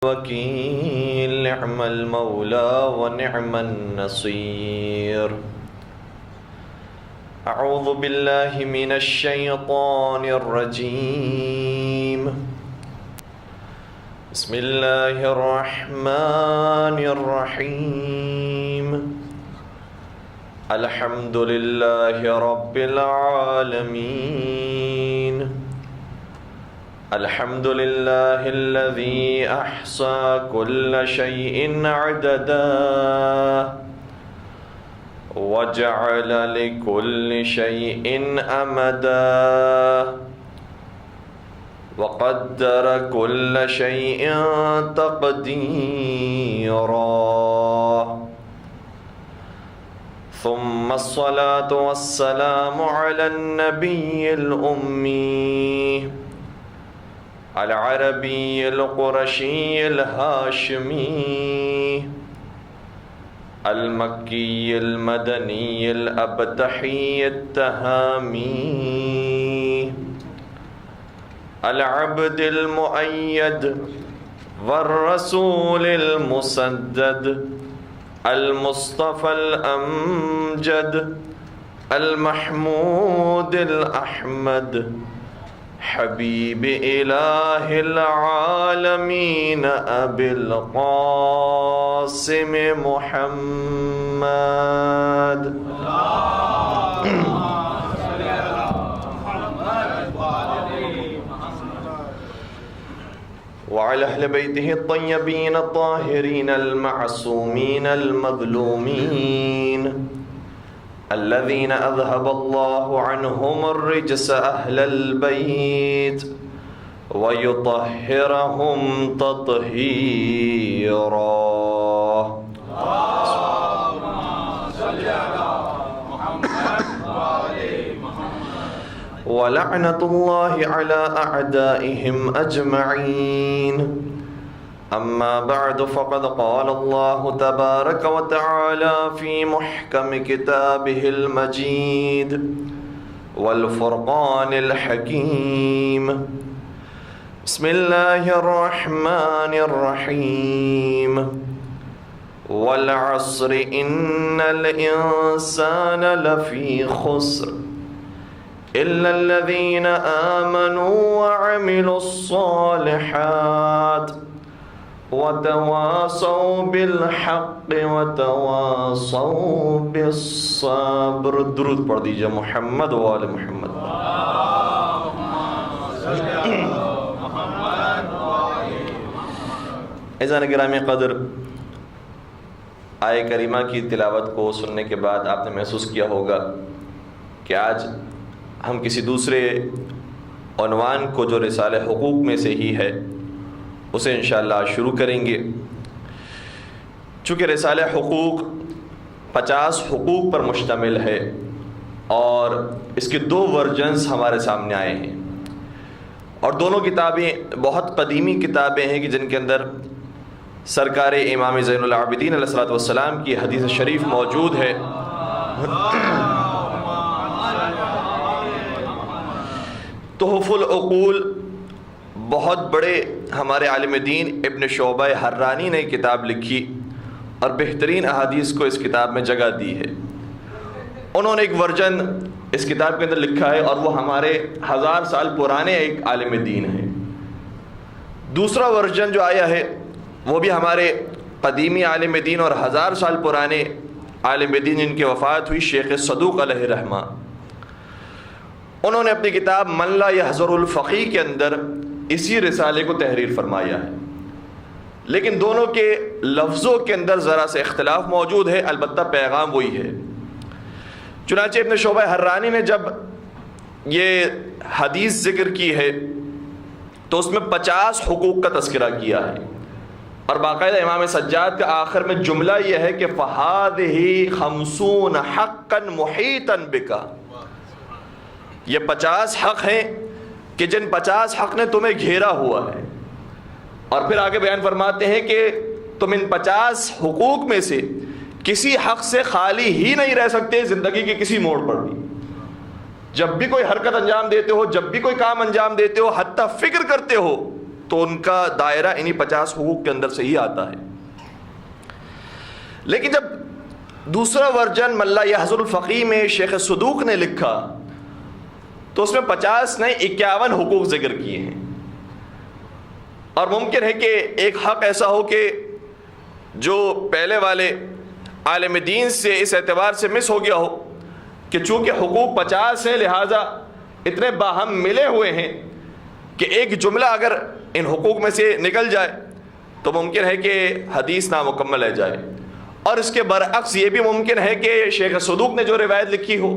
وكيل نعم المولى ونعم النصير. أعوذ بالله من الشيطان الرجيم. بسم الله الرحمن الرحيم. الحمد لله رب العالمين. الحمد لله الذي أحصى كل شيء عددا وجعل لكل شيء أمدا وقدر كل شيء تقديرا. ثم الصلاة والسلام على النبي الأمي العربي القرشي الهاشمي المكي المدني الأبتحي التهامي العبد المؤيد والرسول المسدد المصطفى الأمجد المحمود الأحمد حبيب إله العالمين أبي القاسم محمد. وعلى أهل بيته الطيبين الطاهرين المعصومين المظلومين الذين أذهب الله عنهم الرجس أهل البيت ويطهرهم تطهيرا. ولعنة الله على أعدائهم أجمعين. أما بعد فقد قال الله تبارك وتعالى في محكم كتابه المجيد والفرقان الحكيم. بسم الله الرحمن الرحيم. والعصر إن الإنسان لفي خسر إلا الذين آمنوا وعملوا الصالحات وتواصوا بالحق وتواصوا بالصبر. درود پڑھ دیجئے محمد و آل محمد. عزیزان گرامی قدر، آیہ کریمہ کی تلاوت کو سننے کے بعد آپ نے محسوس کیا ہوگا کہ آج ہم کسی دوسرے عنوان کو جو رسالہ حقوق میں سے ہی ہے اسے انشاءاللہ شروع کریں گے. چونکہ رسالہ حقوق 50 حقوق پر مشتمل ہے اور اس کے 2 ورژنز ہمارے سامنے آئے ہیں، اور دونوں کتابیں بہت قدیمی کتابیں ہیں کہ جن کے اندر سرکار امام زین العابدین علیہ الصلوۃ والسلام کی حدیث شریف موجود ہے. تحف العقول بہت بڑے ہمارے عالم دین ابن شعبہ حرانی نے کتاب لکھی اور بہترین احادیث کو اس کتاب میں جگہ دی ہے. انہوں نے ایک ورژن اس کتاب کے اندر لکھا ہے اور وہ ہمارے 1000 سال پرانے ایک عالم دین ہیں. دوسرا ورژن جو آیا ہے وہ بھی ہمارے قدیمی عالم دین اور 1000 سال پرانے عالم دین جن کی وفات ہوئی شیخ صدوق علیہ رحمہ. انہوں نے اپنی کتاب من لا یحضر الفقیہ کے اندر اسی رسالے کو تحریر فرمایا ہے، لیکن دونوں کے لفظوں کے اندر ذرا سے اختلاف موجود ہے، البتہ پیغام وہی ہے. چنانچہ ابن شعبہ حرانی نے جب یہ حدیث ذکر کی ہے تو اس میں 50 حقوق کا تذکرہ کیا ہے، اور باقاعدہ امام سجاد کا آخر میں جملہ یہ ہے کہ فَهَذِهِ 50 حَقًّا مُحِيطًا بِكَ. یہ 50 حق ہیں کہ جن 50 حق نے تمہیں گھیرا ہوا ہے. اور پھر آگے بیان فرماتے ہیں کہ تم ان 50 حقوق میں سے کسی حق سے خالی ہی نہیں رہ سکتے زندگی کے کسی موڑ پر بھی. جب بھی کوئی حرکت انجام دیتے ہو، جب بھی کوئی کام انجام دیتے ہو، حتیٰ فکر کرتے ہو تو ان کا دائرہ انہی 50 حقوق کے اندر سے ہی آتا ہے. لیکن جب دوسرا ورژن ملا یحضر الفقی میں شیخ صدوق نے لکھا تو اس میں 50 نہیں 51 حقوق ذکر کیے ہیں. اور ممکن ہے کہ ایک حق ایسا ہو کہ جو پہلے والے عالم دین سے اس اعتبار سے مس ہو گیا ہو کہ چونکہ حقوق 50 ہیں لہٰذا اتنے باہم ملے ہوئے ہیں کہ ایک جملہ اگر ان حقوق میں سے نکل جائے تو ممکن ہے کہ حدیث نامکمل رہ جائے. اور اس کے برعکس یہ بھی ممکن ہے کہ شیخ صدوق نے جو روایت لکھی ہو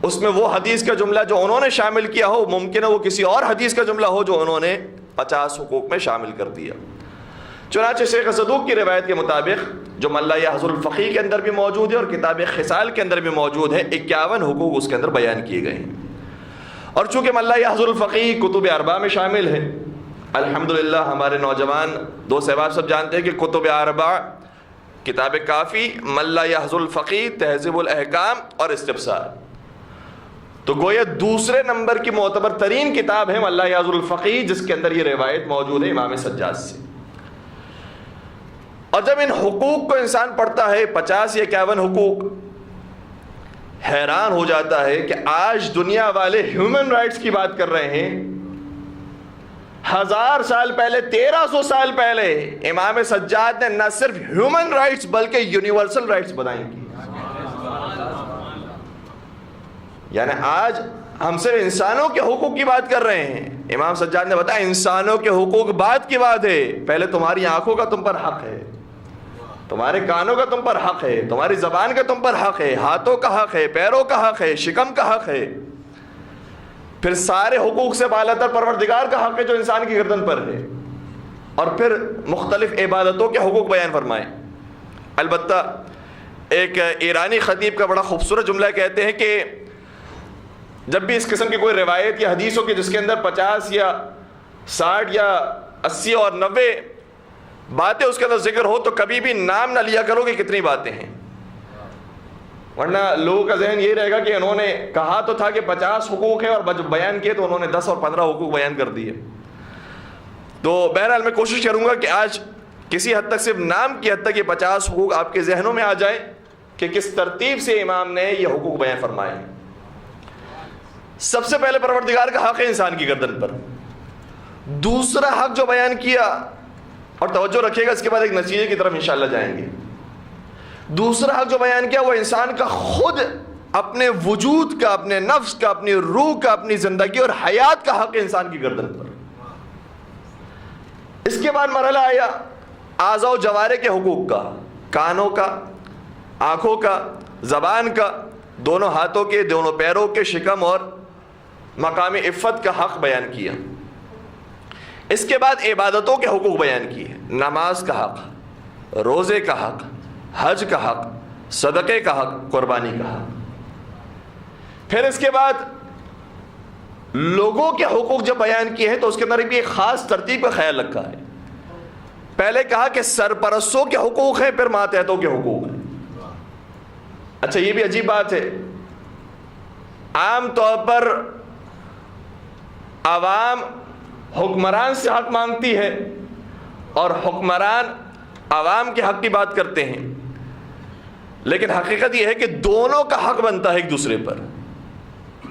اس میں وہ حدیث کا جملہ جو انہوں نے شامل کیا ہو ممکن ہے وہ کسی اور حدیث کا جملہ ہو جو انہوں نے 50 حقوق میں شامل کر دیا. چنانچہ شیخ صدوق کی روایت کے مطابق جو ملا یحضر الفقی کے اندر بھی موجود ہے اور کتاب خصال کے اندر بھی موجود ہے 51 حقوق اس کے اندر بیان کیے گئے ہیں. اور چونکہ ملا یحضر الفقی کتب اربعہ میں شامل ہے، الحمدللہ ہمارے نوجوان دوست احباب سب جانتے ہیں کہ کتب اربعہ کتاب کافی، ملا یحضر الفقی، تہذیب الاحکام اور استبصار، تو گویا دوسرے نمبر کی معتبر ترین کتاب ہے ملا یحضر الفقی جس کے اندر یہ روایت موجود ہے امام سجاد سے. اور جب ان حقوق کو انسان پڑھتا ہے 50 یا 51 حقوق، حیران ہو جاتا ہے کہ آج دنیا والے ہیومن رائٹس کی بات کر رہے ہیں. 1000 سال پہلے 1300 سال پہلے امام سجاد نے نہ صرف ہیومن رائٹس بلکہ یونیورسل رائٹس بنائی کی. یعنی آج ہم صرف انسانوں کے حقوق کی بات کر رہے ہیں، امام سجاد نے بتایا انسانوں کے حقوق بعد کی بات ہے. پہلے تمہاری آنکھوں کا تم پر حق ہے، تمہارے کانوں کا تم پر حق ہے، تمہاری زبان کا تم پر حق ہے، ہاتھوں کا حق ہے، پیروں کا حق ہے، شکم کا حق ہے. پھر سارے حقوق سے بالاتر پروردگار کا حق ہے جو انسان کی گردن پر ہے. اور پھر مختلف عبادتوں کے حقوق بیان فرمائے. البتہ ایک ایرانی خطیب کا بڑا خوبصورت جملہ کہتے ہیں کہ جب بھی اس قسم کی کوئی روایت یا حدیثوں کی جس کے اندر 50 یا 60 یا 80 اور 90 باتیں اس کے اندر ذکر ہو تو کبھی بھی نام نہ لیا کرو کہ کتنی باتیں ہیں، ورنہ لوگوں کا ذہن یہ رہے گا کہ انہوں نے کہا تو تھا کہ 50 حقوق ہیں اور بیان کیے تو انہوں نے 10 اور 15 حقوق بیان کر دیے. تو بہرحال میں کوشش کروں گا کہ آج کسی حد تک صرف نام کی حد تک یہ 50 حقوق آپ کے ذہنوں میں آ جائیں کہ کس ترتیب سے امام نے یہ حقوق بیان فرمائے ہیں. سب سے پہلے پروردگار کا حق ہے انسان کی گردن پر. دوسرا حق جو بیان کیا، اور توجہ رکھیے گا اس کے بعد ایک نتیجے کی طرف انشاءاللہ جائیں گے. دوسرا حق جو بیان کیا وہ انسان کا خود اپنے وجود کا، اپنے نفس کا، اپنی روح کا، اپنی زندگی اور حیات کا حق ہے انسان کی گردن پر. اس کے بعد مرحلہ آیا اعضاء و جوارح کے حقوق کا، کانوں کا، آنکھوں کا، زبان کا، دونوں ہاتھوں کے، دونوں پیروں کے، شکم اور مقام عفت کا حق بیان کیا. اس کے بعد عبادتوں کے حقوق بیان کیے، نماز کا حق، روزے کا حق، حج کا حق، صدقے کا حق، قربانی کا حق. پھر اس کے بعد لوگوں کے حقوق جب بیان کیے ہیں تو اس کے اندر بھی ایک خاص ترتیب کا خیال رکھا ہے. پہلے کہا کہ سرپرستوں کے حقوق ہیں، پھر ماتحتوں کے حقوق ہیں. اچھا یہ بھی عجیب بات ہے، عام طور پر عوام حکمران سے حق مانگتی ہے اور حکمران عوام کے حق کی بات کرتے ہیں، لیکن حقیقت یہ ہے کہ دونوں کا حق بنتا ہے ایک دوسرے پر.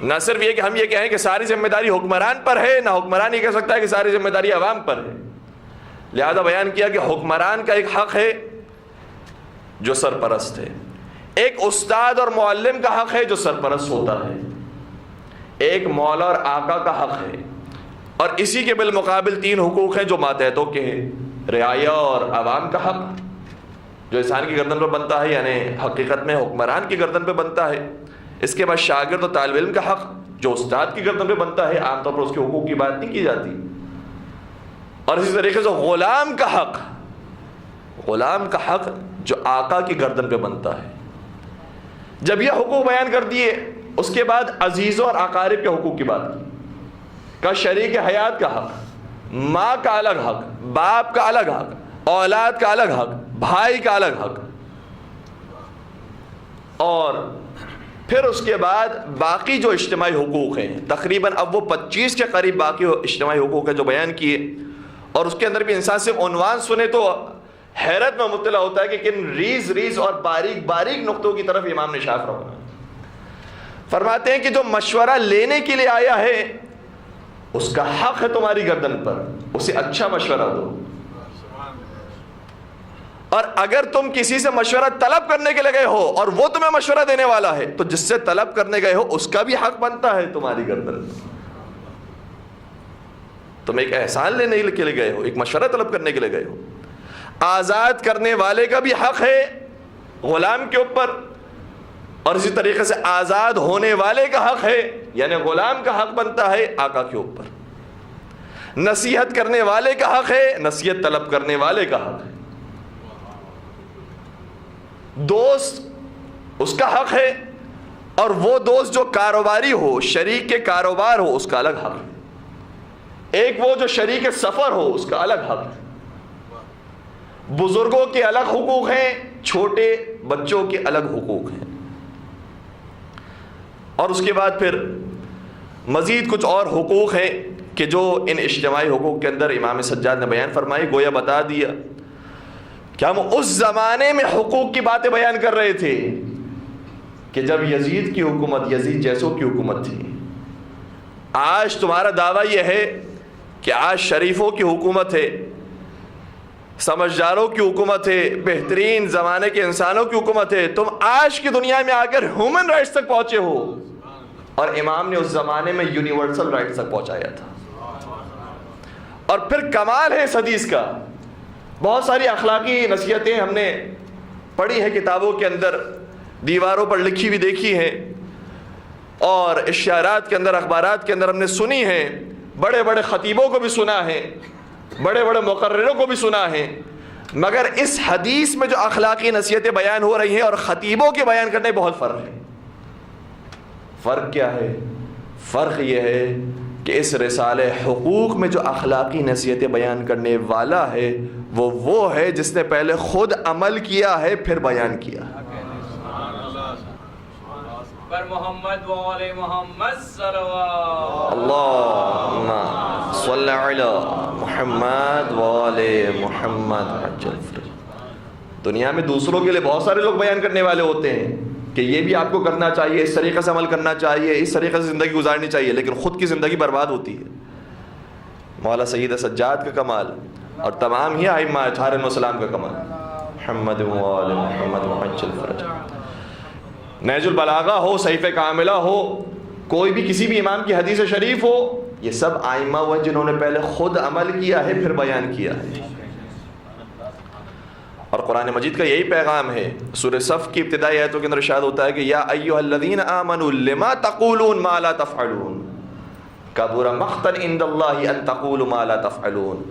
نہ صرف یہ کہ ہم یہ کہیں کہ ساری ذمہ داری حکمران پر ہے، نہ حکمران یہ کہہ سکتا ہے کہ ساری ذمہ داری عوام پر ہے. لہذا بیان کیا کہ حکمران کا ایک حق ہے جو سرپرست ہے، ایک استاد اور معلم کا حق ہے جو سرپرست ہوتا ہے، ایک مولا اور آقا کا حق ہے، اور اسی کے بالمقابل 3 حقوق ہیں جو ماتحتوں کے ہیں، رعایا اور عوام کا حق جو انسان کی گردن پر بنتا ہے، یعنی حقیقت میں حکمران کی گردن پہ بنتا ہے. اس کے بعد شاگرد و طالب علم کا حق جو استاد کی گردن پہ بنتا ہے، عام طور پر اس کے حقوق کی بات نہیں کی جاتی. اور اسی طریقے سے غلام کا حق جو آقا کی گردن پہ بنتا ہے. جب یہ حقوق بیان کر دیے اس کے بعد عزیزوں اور اقارب کے حقوق کی بات کی. کا شریک حیات کا حق، ماں کا الگ حق، باپ کا الگ حق، اولاد کا الگ حق، بھائی کا الگ حق. اور پھر اس کے بعد باقی جو اجتماعی حقوق ہیں، تقریباً اب وہ 25 کے قریب باقی اجتماعی حقوق ہیں جو بیان کیے. اور اس کے اندر بھی انسان صرف عنوان سنے تو حیرت میں مبتلا ہوتا ہے کہ کن ریز ریز اور باریک باریک نقطوں کی طرف امام نے اشارہ فرمایا۔ فرماتے ہیں کہ جو مشورہ لینے کے لیے آیا ہے اس کا حق ہے تمہاری گردن پر، اسے اچھا مشورہ دو، اور اگر تم کسی سے مشورہ طلب کرنے کے لیے گئے ہو اور وہ تمہیں مشورہ دینے والا ہے تو جس سے طلب کرنے گئے ہو اس کا بھی حق بنتا ہے تمہاری گردن پر۔ تم ایک احسان لینے کے لیے گئے ہو، ایک مشورہ طلب کرنے کے لیے گئے ہو۔ آزاد کرنے والے کا بھی حق ہے غلام کے اوپر، اور اسی طریقے سے آزاد ہونے والے کا حق ہے، یعنی غلام کا حق بنتا ہے آقا کے اوپر۔ نصیحت کرنے والے کا حق ہے، نصیحت طلب کرنے والے کا حق ہے۔ دوست اس کا حق ہے، اور وہ دوست جو کاروباری ہو، شریک کے کاروبار ہو، اس کا الگ حق ہے۔ ایک وہ جو شریک سفر ہو، اس کا الگ حق ہے۔ بزرگوں کے الگ حقوق ہیں، چھوٹے بچوں کے الگ حقوق ہیں۔ اور اس کے بعد پھر مزید کچھ اور حقوق ہیں کہ جو ان اجتماعی حقوق کے اندر امام سجاد نے بیان فرمائی، گویا بتا دیا کہ ہم اس زمانے میں حقوق کی باتیں بیان کر رہے تھے کہ جب یزید کی حکومت، یزید جیسوں کی حکومت تھی۔ آج تمہارا دعویٰ یہ ہے کہ آج شریفوں کی حکومت ہے، سمجھداروں کی حکومت ہے، بہترین زمانے کے انسانوں کی حکومت ہے۔ تم آج کی دنیا میں آ کر ہیومن رائٹس تک پہنچے ہو، اور امام نے اس زمانے میں یونیورسل رائٹس تک پہنچایا تھا۔ اور پھر کمال ہے اس حدیث کا، بہت ساری اخلاقی نصیحتیں ہم نے پڑھی ہیں کتابوں کے اندر، دیواروں پر لکھی بھی دیکھی ہیں، اور اشارات کے اندر، اخبارات کے اندر ہم نے سنی ہیں، بڑے بڑے خطیبوں کو بھی سنا ہے، بڑے بڑے مقرروں کو بھی سنا ہے، مگر اس حدیث میں جو اخلاقی نصیحتیں بیان ہو رہی ہیں اور خطیبوں کے بیان کرنے بہت فرق ہے۔ فرق کیا ہے؟ فرق یہ ہے کہ اس رسالہ حقوق میں جو اخلاقی نصیحتیں بیان کرنے والا ہے وہ ہے جس نے پہلے خود عمل کیا ہے پھر بیان کیا۔ پر محمد و آل محمد صلوات اللہم صلی علی محمد و آل محمد عجل فرج۔ دنیا میں دوسروں کے لیے بہت سارے لوگ بیان کرنے والے ہوتے ہیں کہ یہ بھی آپ کو کرنا چاہیے، اس طریقے سے عمل کرنا چاہیے، اس طریقے سے زندگی گزارنی چاہیے، لیکن خود کی زندگی برباد ہوتی ہے۔ مولا سید سجاد کا کمال اور تمام ہی ائمہ اطہار علیہ السلام کا کمال، محمد و آل محمد عجل فرج۔ نہج البلاغہ ہو، صحیفہ کاملہ ہو، کوئی بھی کسی بھی امام کی حدیث شریف ہو، یہ سب ائمہ وہ ہیں جنہوں نے پہلے خود عمل کیا ہے پھر بیان کیا ہے۔ اور قرآن مجید کا یہی پیغام ہے۔ سورہ صف کی ابتدائی آیتوں کے اندر ارشاد ہوتا ہے کہ یا ایھا الذین آمنوا لما تقولون ما لا تفعلون کبر مقتا عند اللہ ان تقولوا ما لا تفعلون۔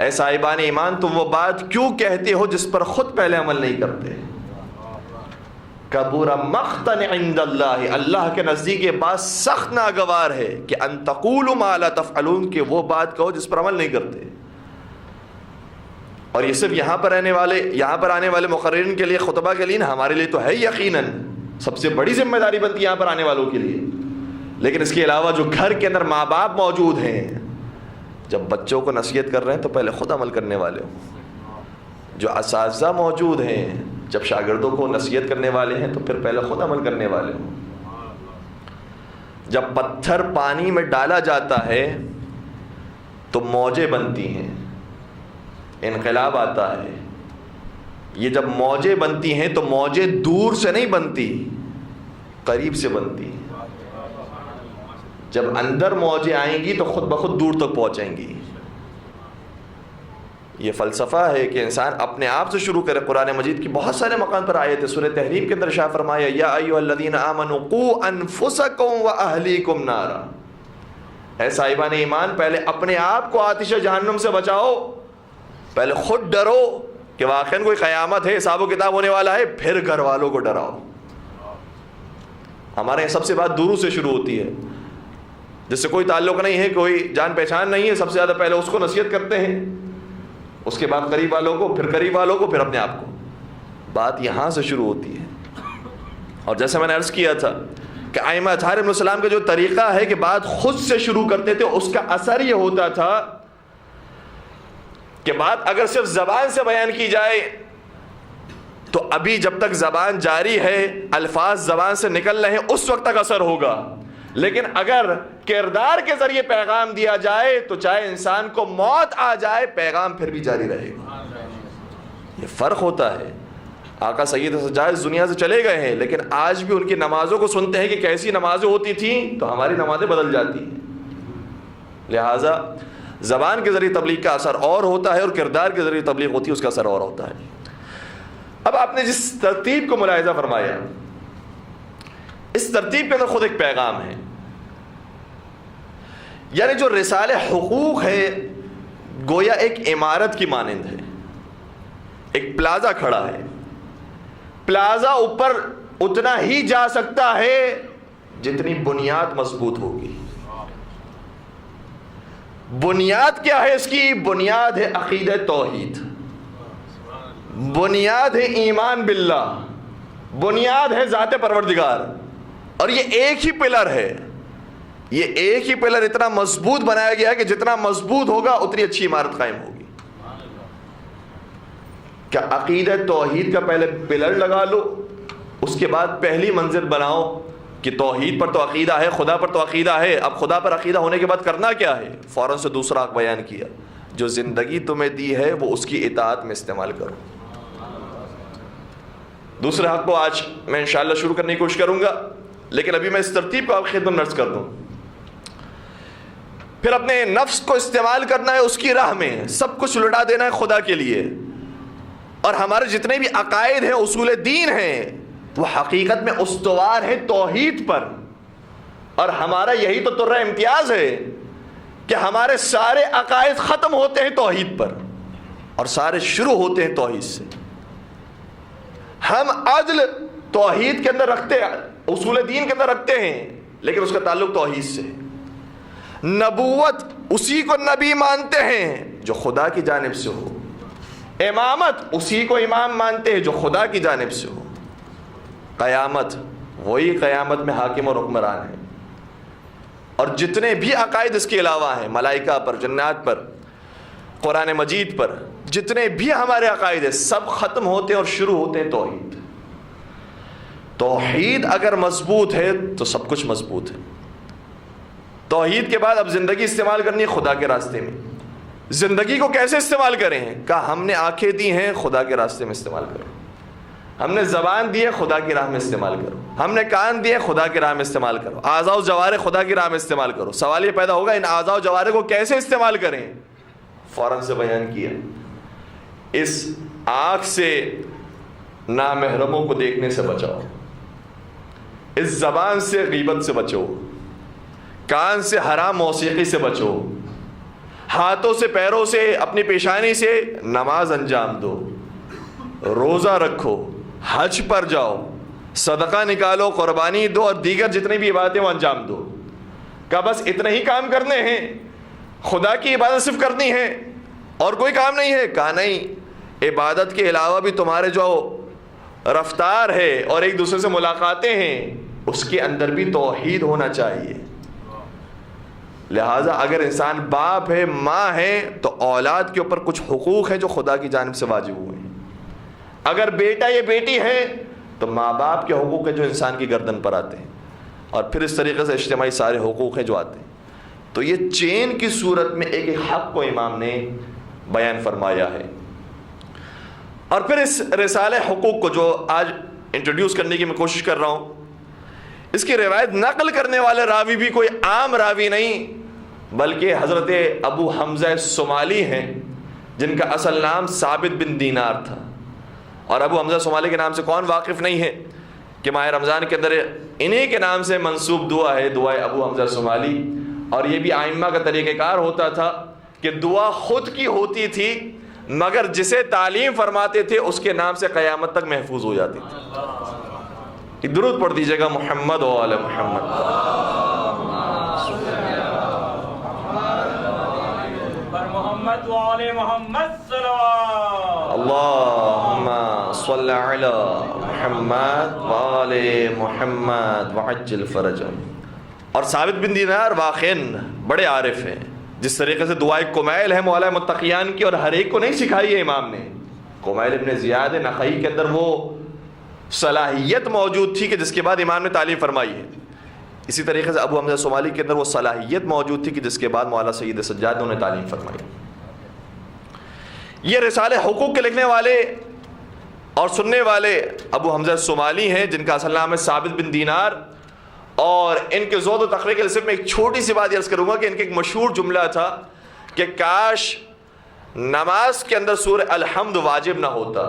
اے صاحبان ایمان، تم وہ بات کیوں کہتے ہو جس پر خود پہلے عمل نہیں کرتے؟ کبر مقتا عند اللہ، اللہ کے نزدیک یہ بات سخت ناگوار ہے کہ ان تقولوا ما لا تفعلون، کہ وہ بات کہو جس پر عمل نہیں کرتے۔ اور یہ صرف یہاں پر آنے والے مقررین کے لیے، خطبہ کے لیے، ہمارے لیے تو ہے یقیناً سب سے بڑی ذمہ داری بنتی ہے یہاں پر آنے والوں کے لیے، لیکن اس کے علاوہ جو گھر کے اندر ماں باپ موجود ہیں، جب بچوں کو نصیحت کر رہے ہیں تو پہلے خود عمل کرنے والے ہوں۔ جو اساتذہ موجود ہیں، جب شاگردوں کو نصیحت کرنے والے ہیں تو پھر پہلے خود عمل کرنے والے ہوں۔ جب پتھر پانی میں ڈالا جاتا ہے تو موجیں بنتی ہیں، انقلاب آتا ہے۔ یہ جب موجیں بنتی ہیں تو موجیں دور سے نہیں بنتی، قریب سے بنتی ہیں۔ جب اندر موجیں آئیں گی تو خود بخود دور تک پہنچیں گی۔ یہ فلسفہ ہے کہ انسان اپنے آپ سے شروع کرے۔ قرآن مجید کی بہت سارے مقام پر آیت ہے، سورہ تحریم کے اندر ارشاد فرمایا یا ایھا الذین آمنوا قوا انفسکم واہلیکم نارا۔ اے صاحبان ایمان، پہلے اپنے آپ کو آتش جہنم سے بچاؤ، پہلے خود ڈرو کہ واقعاً کوئی قیامت ہے، حساب و کتاب ہونے والا ہے، پھر گھر والوں کو ڈراؤ۔ ہمارے یہاں سب سے بات دوروں سے شروع ہوتی ہے، جس سے کوئی تعلق نہیں ہے، کوئی جان پہچان نہیں ہے، سب سے زیادہ پہلے اس کو نصیحت کرتے ہیں، اس کے بعد قریب والوں کو، پھر قریب والوں کو، پھر اپنے آپ کو۔ بات یہاں سے شروع ہوتی ہے۔ اور جیسے میں نے عرض کیا تھا کہ ائمہ اطہار علیہ السلام کا جو طریقہ ہے کہ بات خود سے شروع کرتے تھے، اس کا اثر یہ ہوتا تھا کہ بات اگر صرف زبان سے بیان کی جائے تو ابھی جب تک زبان جاری ہے، الفاظ زبان سے نکل رہے ہیں، اس وقت تک اثر ہوگا، لیکن اگر کردار کے ذریعے پیغام دیا جائے تو چاہے انسان کو موت آ جائے پیغام پھر بھی جاری رہے گا۔ یہ فرق ہوتا ہے۔ آقا سید سجاد دنیا سے چلے گئے ہیں، لیکن آج بھی ان کی نمازوں کو سنتے ہیں کہ کیسی نمازیں ہوتی تھیں، تو ہماری نمازیں بدل جاتی ہیں۔ لہٰذا زبان کے ذریعے تبلیغ کا اثر اور ہوتا ہے اور کردار کے ذریعے تبلیغ ہوتی ہے، اس کا اثر اور ہوتا ہے۔ اب آپ نے جس ترتیب کو ملاحظہ فرمایا، اس ترتیب کے اندر خود ایک پیغام ہے، یعنی جو رسالہ حقوق ہے گویا ایک عمارت کی مانند ہے۔ ایک پلازا کھڑا ہے، پلازا اوپر اتنا ہی جا سکتا ہے جتنی بنیاد مضبوط ہوگی۔ بنیاد کیا ہے اس کی؟ بنیاد ہے عقیدہ توحید، بنیاد ہے ایمان باللہ، بنیاد ہے ذات پروردگار، اور یہ ایک ہی پلر ہے۔ یہ ایک ہی پلر اتنا مضبوط بنایا گیا ہے کہ جتنا مضبوط ہوگا اتنی اچھی عمارت قائم ہوگی۔ کیا عقیدہ توحید کا پہلے پلر لگا لو، اس کے بعد پہلی منزل بناؤ کہ توحید پر تو عقیدہ ہے، خدا پر تو عقیدہ ہے، اب خدا پر عقیدہ ہونے کے بعد کرنا کیا ہے؟ فوراً سے دوسرا حق بیان کیا، جو زندگی تمہیں دی ہے وہ اس کی اطاعت میں استعمال کرو۔ دوسرے حق کو آج میں انشاءاللہ شروع کرنے کی کوشش کروں گا، لیکن ابھی میں اس ترتیب کو آپ خدمت میں عرض کر دوں۔ پھر اپنے نفس کو استعمال کرنا ہے اس کی راہ میں، سب کچھ لٹا دینا ہے خدا کے لیے، اور ہمارے جتنے بھی عقائد ہیں، اصول دین ہیں، وہ حقیقت میں استوار ہے توحید پر، اور ہمارا یہی تو طرح امتیاز ہے کہ ہمارے سارے عقائد ختم ہوتے ہیں توحید پر اور سارے شروع ہوتے ہیں توحید سے۔ ہم عدل توحید کے اندر رکھتے ہیں، اصول دین کے اندر رکھتے ہیں، لیکن اس کا تعلق توحید سے ہے۔ نبوت اسی کو نبی مانتے ہیں جو خدا کی جانب سے ہو، امامت اسی کو امام مانتے ہیں جو خدا کی جانب سے ہو، قیامت وہی قیامت میں حاکم اور حکمران ہے، اور جتنے بھی عقائد اس کے علاوہ ہیں، ملائکہ پر، جنات پر، قرآن مجید پر، جتنے بھی ہمارے عقائد ہیں سب ختم ہوتے ہیں اور شروع ہوتے ہیں توحید۔ توحید اگر مضبوط ہے تو سب کچھ مضبوط ہے۔ توحید کے بعد اب زندگی استعمال کرنی ہے خدا کے راستے میں۔ زندگی کو کیسے استعمال کریں؟ کہا ہم نے آنکھیں دی ہیں، خدا کے راستے میں استعمال کرو۔ ہم نے زبان دی ہے، خدا کی راہ میں استعمال کرو۔ ہم نے کان دیے، خدا کی راہ میں استعمال کرو۔ اعضاء و جوارح خدا کی راہ میں استعمال کرو۔ سوال یہ پیدا ہوگا ان اعضاء و جوارح کو کیسے استعمال کریں؟ فوراً سے بیان کیا، اس آنکھ سے نامحرموں کو دیکھنے سے بچاؤ، اس زبان سے غیبت سے بچو، کان سے حرام موسیقی سے بچو، ہاتھوں سے پیروں سے اپنی پیشانی سے نماز انجام دو، روزہ رکھو، حج پر جاؤ، صدقہ نکالو، قربانی دو، اور دیگر جتنی بھی عبادتیں وہ انجام دو۔ کہا بس اتنے ہی کام کرنے ہیں؟ خدا کی عبادت صرف کرنی ہے اور کوئی کام نہیں ہے؟ کہا نہیں، عبادت کے علاوہ بھی تمہارے جو رفتار ہے اور ایک دوسرے سے ملاقاتیں ہیں اس کے اندر بھی توحید ہونا چاہیے۔ لہٰذا اگر انسان باپ ہے، ماں ہے، تو اولاد کے اوپر کچھ حقوق ہیں جو خدا کی جانب سے واجب ہوئے ہیں۔ اگر بیٹا یا بیٹی ہے تو ماں باپ کے حقوق ہیں جو انسان کی گردن پر آتے ہیں، اور پھر اس طریقے سے اجتماعی سارے حقوق ہیں جو آتے ہیں۔ تو یہ چین کی صورت میں ایک ایک حق کو امام نے بیان فرمایا ہے۔ اور پھر اس رسالہ حقوق کو جو آج انٹروڈیوس کرنے کی میں کوشش کر رہا ہوں، اس کی روایت نقل کرنے والے راوی بھی کوئی عام راوی نہیں بلکہ حضرت ابو حمزہ صومالی ہیں، جن کا اصل نام ثابت بن دینار تھا۔ اور ابو حمزہ صومالی کے نام سے کون واقف نہیں ہے کہ ماہ رمضان کے اندر انہی کے نام سے منسوب دعا ہے، دعائے ابو حمزہ صومالی۔ اور یہ بھی آئمہ کا طریقہ کار ہوتا تھا کہ دعا خود کی ہوتی تھی مگر جسے تعلیم فرماتے تھے اس کے نام سے قیامت تک محفوظ ہو جاتی تھی۔ درود پڑھ دیجیے گا محمد و آل محمد۔ محمد و آل محمد صلوات اللہم صلی علی محمد و آل محمد وعجل فرجہم۔ اور ثابت بن دینار واقعاً بڑے عارف ہیں، جس طریقے سے دعائے کمیل ہے مولا متقیان کی، اور ہر ایک کو نہیں سکھائی ہے امام نے. کمیل ابن زیاد نخعی کے اندر وہ صلاحیت موجود تھی کہ جس کے بعد امام نے تعلیم فرمائی ہے. اسی طریقے سے ابو حمزہ صومالی کے اندر وہ صلاحیت موجود تھی کہ جس کے بعد مولانا سید سجاد نے انہیں تعلیم فرمائی. یہ رسالے حقوق کے لکھنے والے اور سننے والے ابو حمزہ صومالی ہیں، جن کا اصل نام ہے ثابت بن دینار. اور ان کے زود و تقریر کے صرف میں ایک چھوٹی سی بات عرض کروں گا کہ ان کا ایک مشہور جملہ تھا کہ کاش نماز کے اندر سورہ الحمد واجب نہ ہوتا.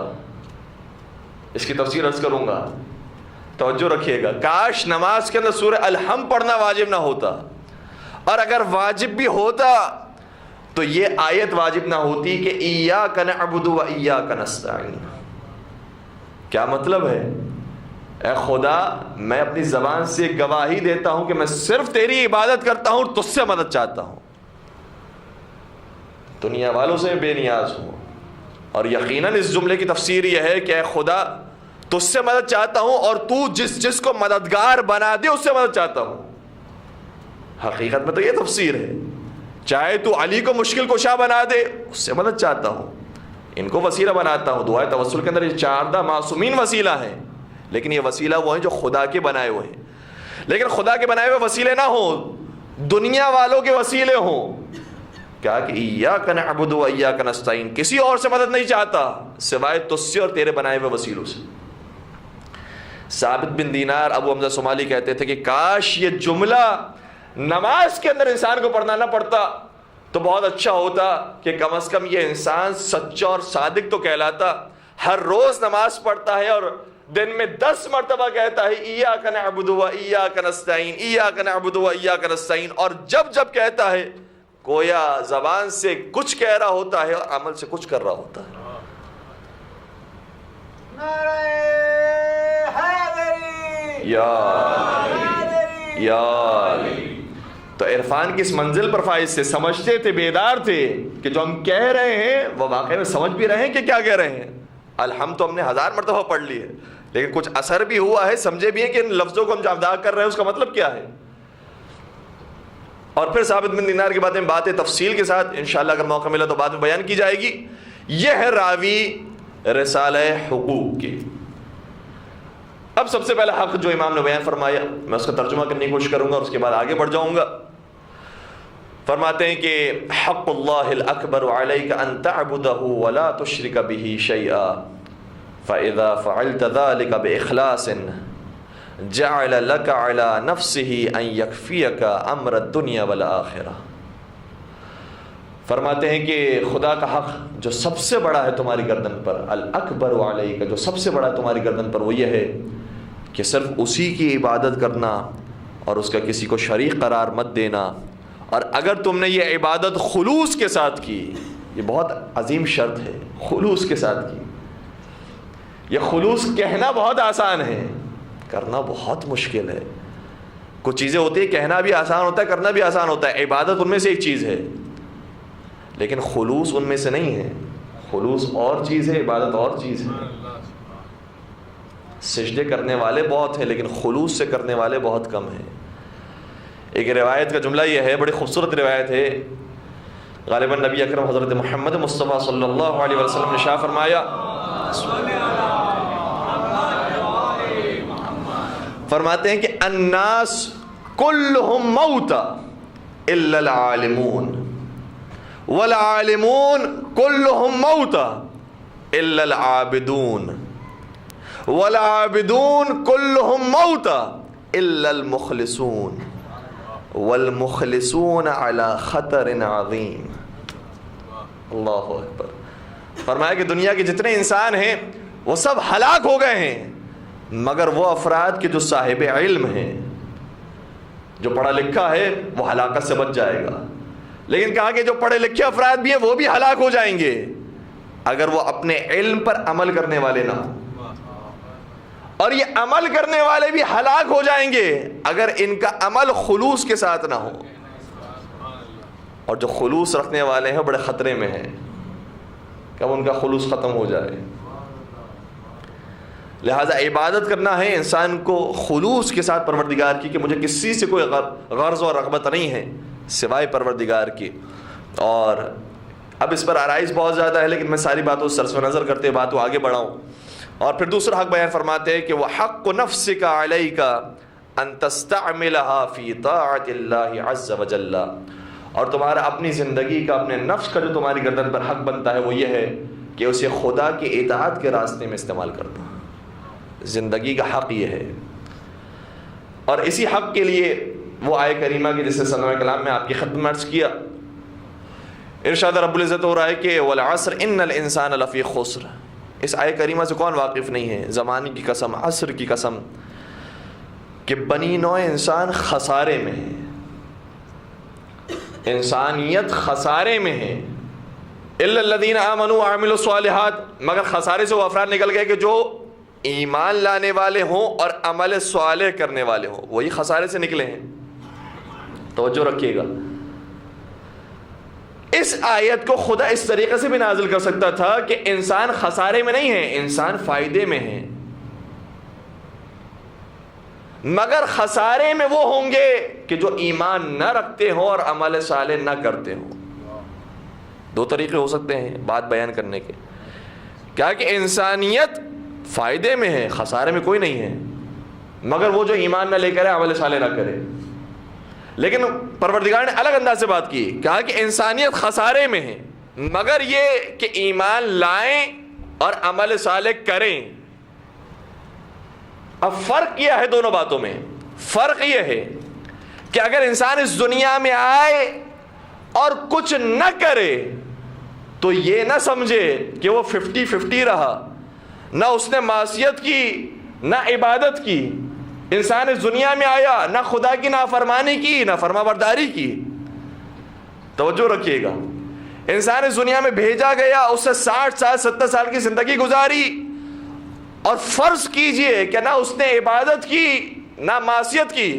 اس کی تفسیر عرض کروں گا، توجہ رکھیے گا. کاش نماز کے اندر سورہ الحمد پڑھنا واجب نہ ہوتا، اور اگر واجب بھی ہوتا تو یہ آیت واجب نہ ہوتی کہ ایاک نعبد و ایاک نستعین. کیا مطلب ہے؟ اے خدا، میں اپنی زبان سے گواہی دیتا ہوں کہ میں صرف تیری عبادت کرتا ہوں اور تجھ سے مدد چاہتا ہوں، دنیا والوں سے بے نیاز ہوں. اور یقیناً اس جملے کی تفسیر یہ ہے کہ اے خدا، تجھ سے مدد چاہتا ہوں اور تو جس کو مددگار بنا دے اس سے مدد چاہتا ہوں. حقیقت میں تو یہ تفسیر ہے. چاہے تو علی کو مشکل کشا بنا دے اس سے مدد چاہتا ہوں، ان کو وسیلہ بناتا ہوں. دعائے توسل کے اندر یہ 14 معصومین وسیلہ ہیں، لیکن یہ وسیلہ وہ ہیں جو خدا کے بنائے ہوئے ہیں. لیکن خدا کے بنائے ہوئے وسیلے نہ ہوں، دنیا والوں کے وسیلے ہوں. کیا کہ ایاک نعبد و ایاک نستعین، کسی اور سے مدد نہیں چاہتا سوائے تجھ سے اور تیرے بنائے ہوئے وسیلوں سے. ثابت بن دینار ابو حمزہ صومالی کہتے تھے کہ کاش یہ جملہ نماز کے اندر انسان کو پڑھنا نہ پڑتا تو بہت اچھا ہوتا، کہ کم از کم یہ انسان سچا اور صادق تو کہلاتا. ہر روز نماز پڑھتا ہے اور دن میں 10 مرتبہ کہتا ہے ایاک نعبد و ایاک نستعین، ایاک نعبد و ایاک نستعین. اور جب جب کہتا ہے گویا زبان سے کچھ کہہ رہا ہوتا ہے اور عمل سے کچھ کر رہا ہوتا ہے. یا تو عرفان کی اس منزل پر فائز سے سمجھتے تھے، بیدار تھے کہ جو ہم کہہ رہے ہیں وہ واقعی میں سمجھ بھی رہے ہیں کہ کیا کہہ رہے ہیں. الحمد تو ہم نے 1000 مرتبہ پڑھ لی ہے، لیکن کچھ اثر بھی ہوا ہے، سمجھے بھی ہیں کہ ان لفظوں کو ہم جو ادا کر رہے ہیں اس کا مطلب کیا ہے. اور پھر ثابت بن دینار کے بارے میں باتیں تفصیل کے ساتھ انشاءاللہ اگر موقع ملا تو بعد میں بیان کی جائے گی. یہ ہے راوی رسالہ حقوق کی. اب سب سے پہلا حق جو امام نے بیان فرمایا میں اس کا ترجمہ کرنے کی کوشش کروں گا اور اس کے بعد آگے بڑھ جاؤں گا. فرماتے ہیں کہ حق اللہ الاکبر علیک ان تعبدہ ولا تشرک بہ شیئا فاذا فعلت ذلک باخلاص جعل لك على نفسه ان يكفيك امر الدنيا والآخرہ. فرماتے ہیں کہ خدا کا حق جو سب سے بڑا ہے تمہاری گردن پر، الاکبر علیک، جو سب سے بڑا ہے تمہاری گردن پر، وہ یہ ہے کہ صرف اسی کی عبادت کرنا اور اس کا کسی کو شریک قرار مت دینا. اور اگر تم نے یہ عبادت خلوص کے ساتھ کی، یہ بہت عظیم شرط ہے، خلوص کے ساتھ کی. یہ خلوص کہنا بہت آسان ہے، کرنا بہت مشکل ہے. کچھ چیزیں ہوتی ہیں کہنا بھی آسان ہوتا ہے، کرنا بھی آسان ہوتا ہے. عبادت ان میں سے ایک چیز ہے، لیکن خلوص ان میں سے نہیں ہے. خلوص اور چیز ہے، عبادت اور چیز ہے. سجدے کرنے والے بہت ہیں لیکن خلوص سے کرنے والے بہت کم ہیں. ایک روایت کا جملہ یہ ہے، بڑی خوبصورت روایت ہے. غالباً نبی اکرم حضرت محمد مصطفیٰ صلی اللہ علیہ وسلم نے شاہ فرمایا، فرماتے ہیں کہ الناس کلہم موتا الا العالمون والعالمون کلہم موتا الا العابدون والعابدون کلہم موتا الا المخلصون والمخلصون علی خطر عظیم. اللہ اکبر. فرمایا کہ دنیا کے جتنے انسان ہیں وہ سب ہلاک ہو گئے ہیں مگر وہ افراد کے جو صاحب علم ہیں، جو پڑھا لکھا ہے وہ ہلاکت سے بچ جائے گا. لیکن کہا کہ جو پڑھے لکھے افراد بھی ہیں وہ بھی ہلاک ہو جائیں گے اگر وہ اپنے علم پر عمل کرنے والے نہ ہوں. اور یہ عمل کرنے والے بھی ہلاک ہو جائیں گے اگر ان کا عمل خلوص کے ساتھ نہ ہو. اور جو خلوص رکھنے والے ہیں بڑے خطرے میں ہیں کہ اب ان کا خلوص ختم ہو جائے. لہٰذا عبادت کرنا ہے انسان کو خلوص کے ساتھ پروردگار کی، کہ مجھے کسی سے کوئی غرض اور رغبت نہیں ہے سوائے پروردگار کی. اور اب اس پر آرائش بہت زیادہ ہے، لیکن میں ساری باتوں صرف نظر کرتے بات کو آگے بڑھاؤں. اور پھر دوسرا حق بیان فرماتے ہیں کہ وَحَقُّ نَفْسِكَ عَلَيْكَ أَن تَسْتَعْمِلَهَا فِي طَاعَةِ اللَّهِ عَزَّ وَجَلَّ. اور تمہارا اپنی زندگی کا، اپنے نفس کا جو تمہاری گردن پر حق بنتا ہے وہ یہ ہے کہ اسے خدا کی اطاعت کے راستے میں استعمال کرنا. زندگی کا حق یہ ہے. اور اسی حق کے لیے وہ آیہ کریمہ کی جسے ثناء کلام میں آپ کی خدمت میں عرض کیا، ارشاد رب العزت ہو رہا ہے کہ وَالْعَصْرِ إِنَّ الْإِنسَانَ لَفِي خُسْرٍ. اس آیہ کریمہ سے کون واقف نہیں ہے؟ زمانے کی قسم، عصر کی قسم، کہ بنی نوع انسان خسارے میں ہے، انسانیت خسارے میں ہے. إِلَّا الَّذِينَ آمَنُوا وَعَمِلُوا الصَّالِحَاتِ. مگر خسارے سے وہ افراد نکل گئے کہ جو ایمان لانے والے ہوں اور عمل صالح کرنے والے ہوں، وہی خسارے سے نکلے ہیں. توجہ رکھیے گا، اس آیت کو خدا اس طریقے سے بھی نازل کر سکتا تھا کہ انسان خسارے میں نہیں ہے، انسان فائدے میں ہے. مگر خسارے میں وہ ہوں گے کہ جو ایمان نہ رکھتے ہوں اور عمل صالح نہ کرتے ہوں. دو طریقے ہو سکتے ہیں بات بیان کرنے کے. کیا کہ انسانیت فائدے میں ہے، خسارے میں کوئی نہیں ہے، مگر وہ جو ایمان نہ لے کرے، عمل صالح نہ کرے. لیکن پروردگار نے الگ انداز سے بات کی، کہا کہ انسانیت خسارے میں ہے، مگر یہ کہ ایمان لائیں اور عمل صالح کریں. اب فرق یہ ہے دونوں باتوں میں. فرق یہ ہے کہ اگر انسان اس دنیا میں آئے اور کچھ نہ کرے تو یہ نہ سمجھے کہ وہ 50-50 رہا، نہ اس نے معصیت کی نہ عبادت کی. انسان اس دنیا میں آیا، نہ خدا کی نافرمانی کی نہ فرما برداری کی. توجہ رکھیے گا، انسان اس دنیا میں بھیجا گیا، اس سے 60 سال 70 سال کی زندگی گزاری، اور فرض کیجئے کہ نہ اس نے عبادت کی نہ معصیت کی،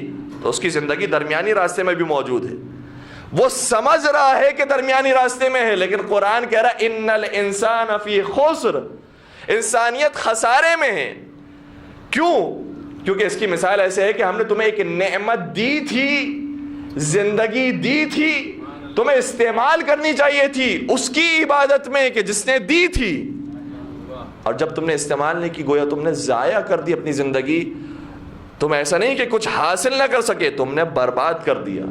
تو اس کی زندگی درمیانی راستے میں بھی موجود ہے. وہ سمجھ رہا ہے کہ درمیانی راستے میں ہے، لیکن قرآن کہہ رہا ہے ان الانسان فی خسر، انسانیت خسارے میں ہے. کیوں؟ کیونکہ اس کی مثال ایسے ہے کہ ہم نے تمہیں ایک نعمت دی تھی، زندگی دی تھی، تمہیں استعمال کرنی چاہیے تھی اس کی عبادت میں کہ جس نے دی تھی، اور جب تم نے استعمال نہیں کی گویا تم نے ضائع کر دی اپنی زندگی. تم ایسا نہیں کہ کچھ حاصل نہ کر سکے، تم نے برباد کر دیا.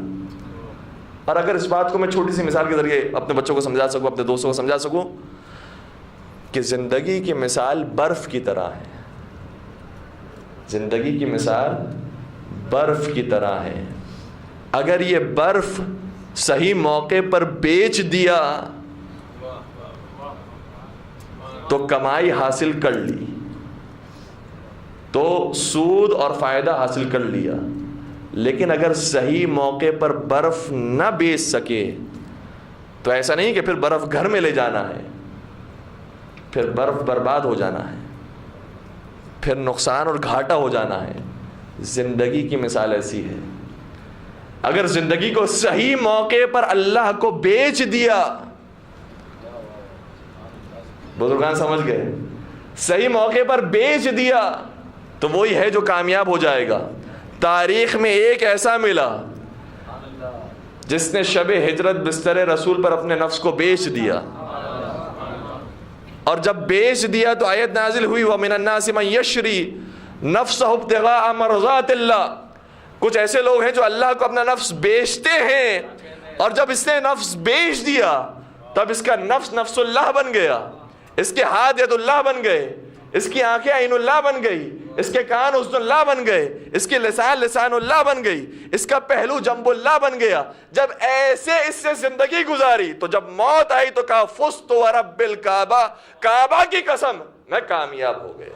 اور اگر اس بات کو میں چھوٹی سی مثال کے ذریعے اپنے بچوں کو سمجھا سکوں، اپنے دوستوں کو سمجھا سکوں کہ زندگی کی مثال برف کی طرح ہے. زندگی کی مثال برف کی طرح ہے. اگر یہ برف صحیح موقع پر بیچ دیا تو کمائی حاصل کر لی، تو سود اور فائدہ حاصل کر لیا. لیکن اگر صحیح موقع پر برف نہ بیچ سکے تو ایسا نہیں کہ پھر برف گھر میں لے جانا ہے، پھر برف برباد ہو جانا ہے، پھر نقصان اور گھاٹا ہو جانا ہے. زندگی کی مثال ایسی ہے، اگر زندگی کو صحیح موقع پر اللہ کو بیچ دیا، بزرگان سمجھ گئے، صحیح موقع پر بیچ دیا تو وہی ہے جو کامیاب ہو جائے گا. تاریخ میں ایک ایسا ملا جس نے شب ہجرت بستر رسول پر اپنے نفس کو بیچ دیا، اور جب بیچ دیا تو آیت نازل ہوئی وَمِنَ النَّاسِ مَن يَشْرِي نَفْسَهُ ابْتِغَاءَ مَرْضَاتِ اللَّهِ. کچھ ایسے لوگ ہیں جو اللہ کو اپنا نفس بیچتے ہیں، اور جب اس نے نفس بیچ دیا تب اس کا نفس نفس اللہ بن گیا، اس کے ہاتھ ید اللہ بن گئے، اس کی آنکھیں عین اللہ بن گئی، اس کے کان اذن اللہ بن گئے، اس کے لسان لسان اللہ بن گئی، اس کا پہلو جنب اللہ بن گیا. جب ایسے اس سے زندگی گزاری تو جب موت آئی تو کہا فزت ورب الکعبہ، کعبہ کی قسم میں کامیاب ہو گیا.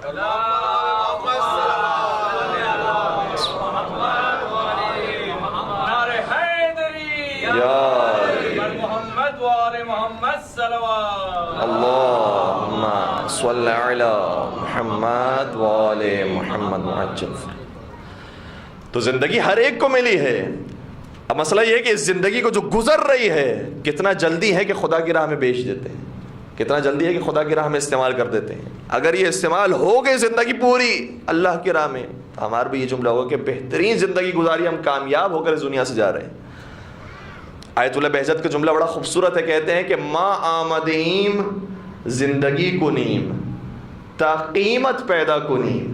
اللہم صلی علی محمد وآل محمد وعجل. تو زندگی ہر ایک کو ملی ہے. اب مسئلہ یہ ہے کہ اس زندگی کو جو گزر رہی ہے کتنا جلدی ہے کہ خدا کی راہ میں بیچ دیتے ہیں، کتنا جلدی ہے کہ خدا کی راہ میں استعمال کر دیتے ہیں. اگر یہ استعمال ہو گئی زندگی پوری اللہ کی راہ میں، ہمارا بھی یہ جملہ ہوگا کہ بہترین زندگی گزاری، ہم کامیاب ہو کر اس دنیا سے جا رہے ہیں. آیت اللہ بہجت کا جملہ بڑا خوبصورت ہے، کہتے ہیں کہ ما آمدیم زندگی کنیم تا قیمت پیدا کنیم،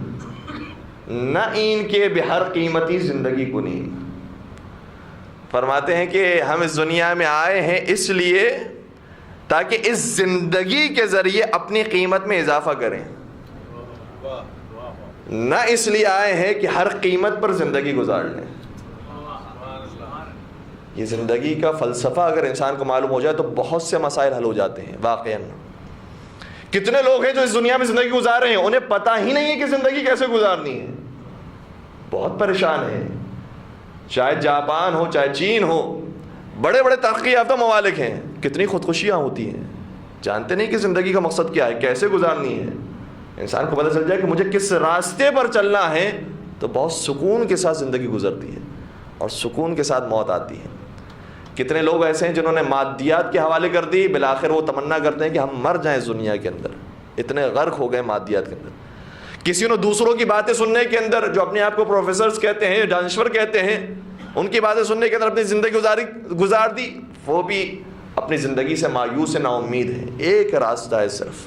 نہ ان کے بہر قیمتی زندگی کنیم۔ فرماتے ہیں کہ ہم اس دنیا میں آئے ہیں اس لیے تاکہ اس زندگی کے ذریعے اپنی قیمت میں اضافہ کریں، نہ اس لیے آئے ہیں کہ ہر قیمت پر زندگی گزار لیں۔ یہ زندگی کا فلسفہ اگر انسان کو معلوم ہو جائے تو بہت سے مسائل حل ہو جاتے ہیں۔ واقعاً کتنے لوگ ہیں جو اس دنیا میں زندگی گزار رہے ہیں، انہیں پتہ ہی نہیں ہے کہ زندگی کیسے گزارنی ہے، بہت پریشان ہیں۔ چاہے جاپان ہو، چاہے چین ہو، بڑے بڑے ترقی یافتہ ممالک ہیں، کتنی خودکشیاں ہوتی ہیں، جانتے نہیں کہ زندگی کا مقصد کیا ہے، کیسے گزارنی ہے۔ انسان کو پتہ چل جائے کہ مجھے کس راستے پر چلنا ہے تو بہت سکون کے ساتھ زندگی گزرتی ہے اور سکون کے ساتھ موت آتی ہے۔ کتنے لوگ ایسے ہیں جنہوں نے مادیات کے حوالے کر دی، بالآخر وہ تمنا کرتے ہیں کہ ہم مر جائیں اس دنیا کے اندر، اتنے غرق ہو گئے مادیات کے اندر۔ کسی نے دوسروں کی باتیں سننے کے اندر، جو اپنے آپ کو پروفیسرز کہتے ہیں، دانشور کہتے ہیں، ان کی باتیں سننے کے اندر اپنی زندگی گزار دی، وہ بھی اپنی زندگی سے مایوس نا امید ہے۔ ایک راستہ ہے صرف